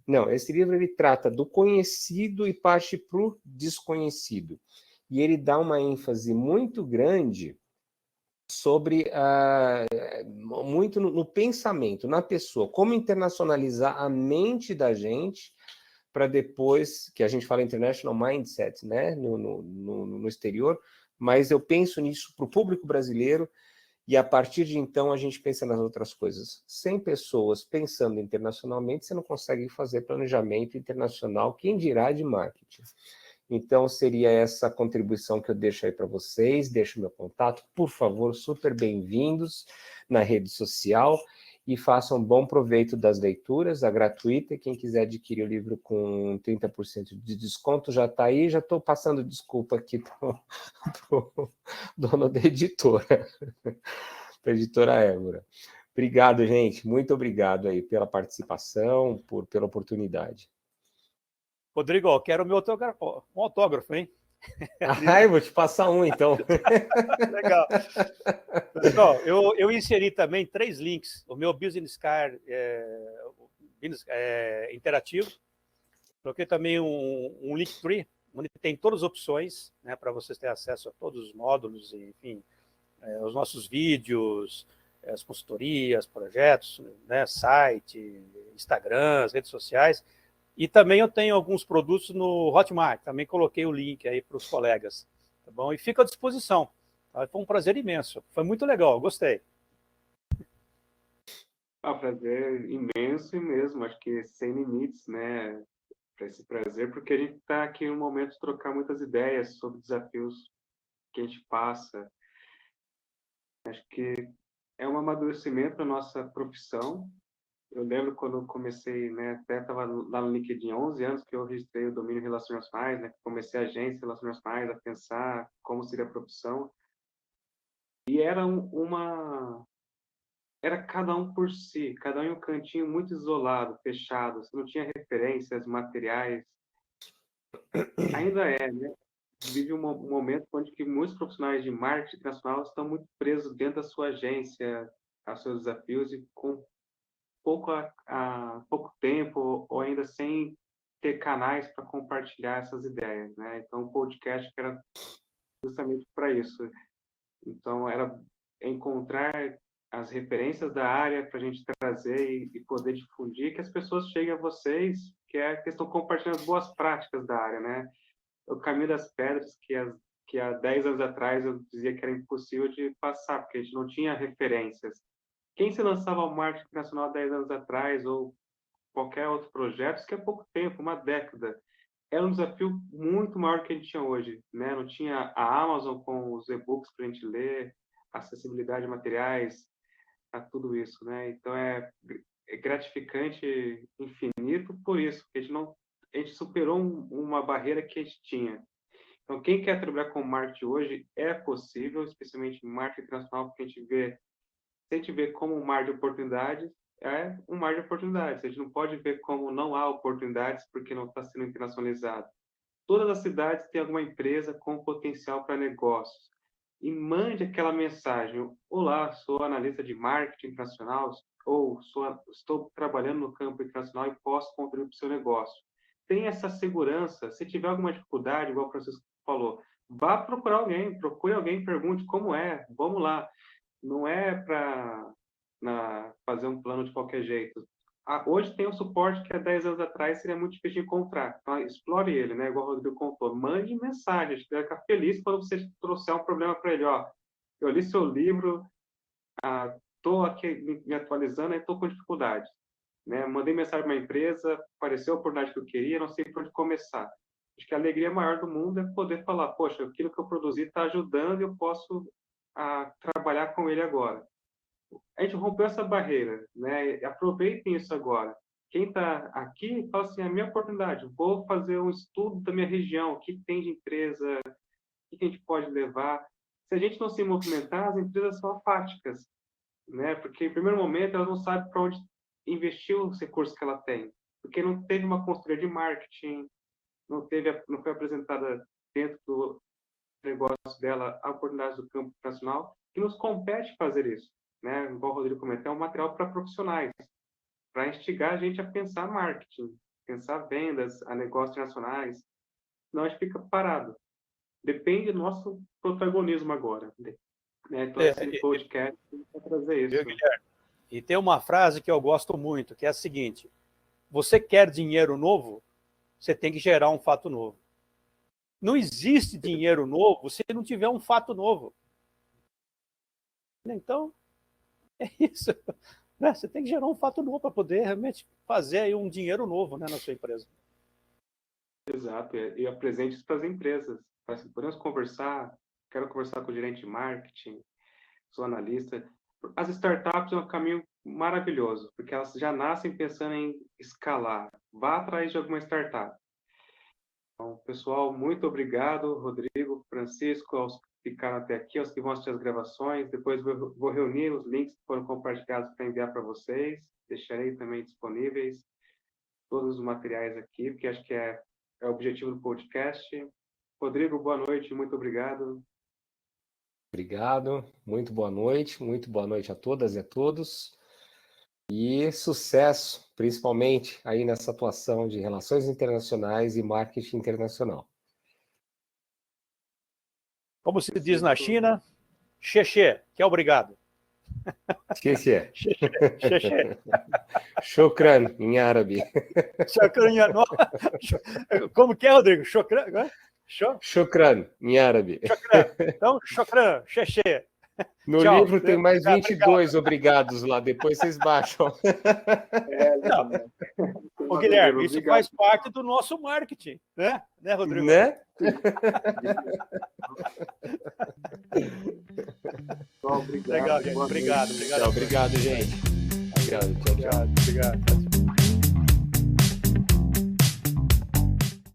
Não, esse livro ele trata do conhecido e parte para o desconhecido. E ele dá uma ênfase muito grande sobre, muito no pensamento, na pessoa, como internacionalizar a mente da gente para depois, que a gente fala international mindset, né, no exterior, mas eu penso nisso para o público brasileiro e a partir de então a gente pensa nas outras coisas. Sem pessoas pensando internacionalmente, você não consegue fazer planejamento internacional, quem dirá de marketing. Então seria essa contribuição que eu deixo aí para vocês, deixo meu contato, por favor, super bem-vindos na rede social e façam bom proveito das leituras, a gratuita, quem quiser adquirir o livro com 30% de desconto já está aí, já estou passando desculpa aqui para o dono da editora, para a editora Évora. Obrigado, gente, muito obrigado aí pela participação, pela oportunidade. Rodrigo, eu quero meu autógrafo, um autógrafo, hein? Eu vou te passar um, então. Legal. Pessoal, eu inseri também 3 links. O meu Business Card interativo. Coloquei também um Linktree, onde tem todas as opções, né, para vocês terem acesso a todos os módulos, enfim, os nossos vídeos, as consultorias, projetos, né, site, Instagram, as redes sociais. E também eu tenho alguns produtos no Hotmart, também coloquei o link aí para os colegas, tá bom? E fica à disposição. Tá? Foi um prazer imenso, foi muito legal, gostei. Prazer imenso e mesmo, acho que sem limites, né, para esse prazer, porque a gente está aqui no momento de trocar muitas ideias sobre desafios que a gente passa. Acho que é um amadurecimento da nossa profissão. Eu lembro quando eu comecei, né, até estava lá no LinkedIn, 11 anos que eu registrei o domínio Relações Nacionais, né, comecei a agência Relações Nacionais, a pensar como seria a profissão. E era era cada um por si, cada um em um cantinho muito isolado, fechado, você não tinha referências materiais. Ainda é, né? Vive um momento onde que muitos profissionais de marketing internacional estão muito presos dentro da sua agência, aos seus desafios e com pouco tempo ou ainda sem ter canais para compartilhar essas ideias, né? Então, o podcast era justamente para isso. Então, era encontrar as referências da área para a gente trazer e poder difundir, que as pessoas cheguem a vocês, que é a questão de compartilhar as boas práticas da área, né? O caminho das pedras que que há 10 anos atrás eu dizia que era impossível de passar, porque a gente não tinha referências. Quem se lançava ao marketing internacional há 10 anos atrás, ou qualquer outro projeto, isso que é pouco tempo, uma década, era um desafio muito maior que a gente tinha hoje, né? Não tinha a Amazon com os e-books para a gente ler, acessibilidade a materiais, a tudo isso, né? Então é gratificante infinito por isso, porque a gente superou uma barreira que a gente tinha. Então, quem quer trabalhar com marketing hoje é possível, especialmente em marketing internacional, porque se a gente vê como um mar de oportunidades, é um mar de oportunidades. A gente não pode ver como não há oportunidades porque não está sendo internacionalizado. Todas as cidades têm alguma empresa com potencial para negócios. E mande aquela mensagem: olá, sou analista de marketing internacional, ou estou trabalhando no campo internacional e posso contribuir para o seu negócio. Tenha essa segurança. Se tiver alguma dificuldade, igual o Francisco falou, vá procurar alguém, procure alguém, pergunte como é, vamos lá. Não é para fazer um plano de qualquer jeito. Hoje tem um suporte que há 10 anos atrás seria muito difícil de encontrar. Então, explore ele, né? Igual o Rodrigo contou. Mande mensagem. A gente vai ficar feliz quando você trouxer um problema para ele. Ó, eu li seu livro, estou aqui me atualizando e estou com dificuldade. Né? Mandei mensagem para uma empresa, apareceu a oportunidade que eu queria, não sei por onde começar. Acho que a alegria maior do mundo é poder falar: poxa, aquilo que eu produzi está ajudando e eu posso trabalhar com ele agora. A gente rompeu essa barreira, né? Aproveitem isso agora. Quem está aqui fala assim: a minha oportunidade, vou fazer um estudo da minha região, o que tem de empresa, o que a gente pode levar. Se a gente não se movimentar, as empresas são apáticas, né? Porque, em primeiro momento, elas não sabem para onde investir os recursos que ela tem, porque não teve uma consultoria de marketing, não foi apresentada dentro do negócio dela a oportunidade do campo nacional, que nos compete fazer isso. Né? Igual o Rodrigo comentou, é um material para profissionais, para instigar a gente a pensar marketing, pensar vendas, a negócios internacionais. Senão a gente fica parado. Depende do nosso protagonismo agora. Né? Então, esse podcast vai trazer isso. Guilherme, e tem uma frase que eu gosto muito, que é a seguinte: você quer dinheiro novo, você tem que gerar um fato novo. Não existe dinheiro novo se não tiver um fato novo. Então, é isso. Né? Você tem que gerar um fato novo para poder realmente fazer aí um dinheiro novo, né, na sua empresa. Exato. E apresente isso para as empresas. Assim, podemos conversar, quero conversar com o gerente de marketing, sou analista. As startups é um caminho maravilhoso, porque elas já nascem pensando em escalar. Vá atrás de alguma startup. Então, pessoal, muito obrigado, Rodrigo, Francisco, aos que ficaram até aqui, aos que vão assistir as gravações. Depois vou reunir os links que foram compartilhados para enviar para vocês. Deixarei também disponíveis todos os materiais aqui, porque acho que é o objetivo do podcast. Rodrigo, boa noite, muito obrigado. Obrigado, muito boa noite a todas e a todos. E sucesso, principalmente aí nessa atuação de relações internacionais e marketing internacional. Como se diz na China, xexê, que é obrigado. Xexê. Xexê. Shukran, em árabe. Shukran, como que é, Rodrigo? Shukran? Shukran, em árabe. Shukran. Então, shukran, xexê. No Tchau. livro tem mais 22 obrigados lá, depois vocês baixam. Ô, Guilherme, isso faz parte do nosso marketing, né? Né, Rodrigo? Né? Obrigado. Legal, gente. Obrigado. Obrigado, gente. Obrigado, tchau. Obrigado.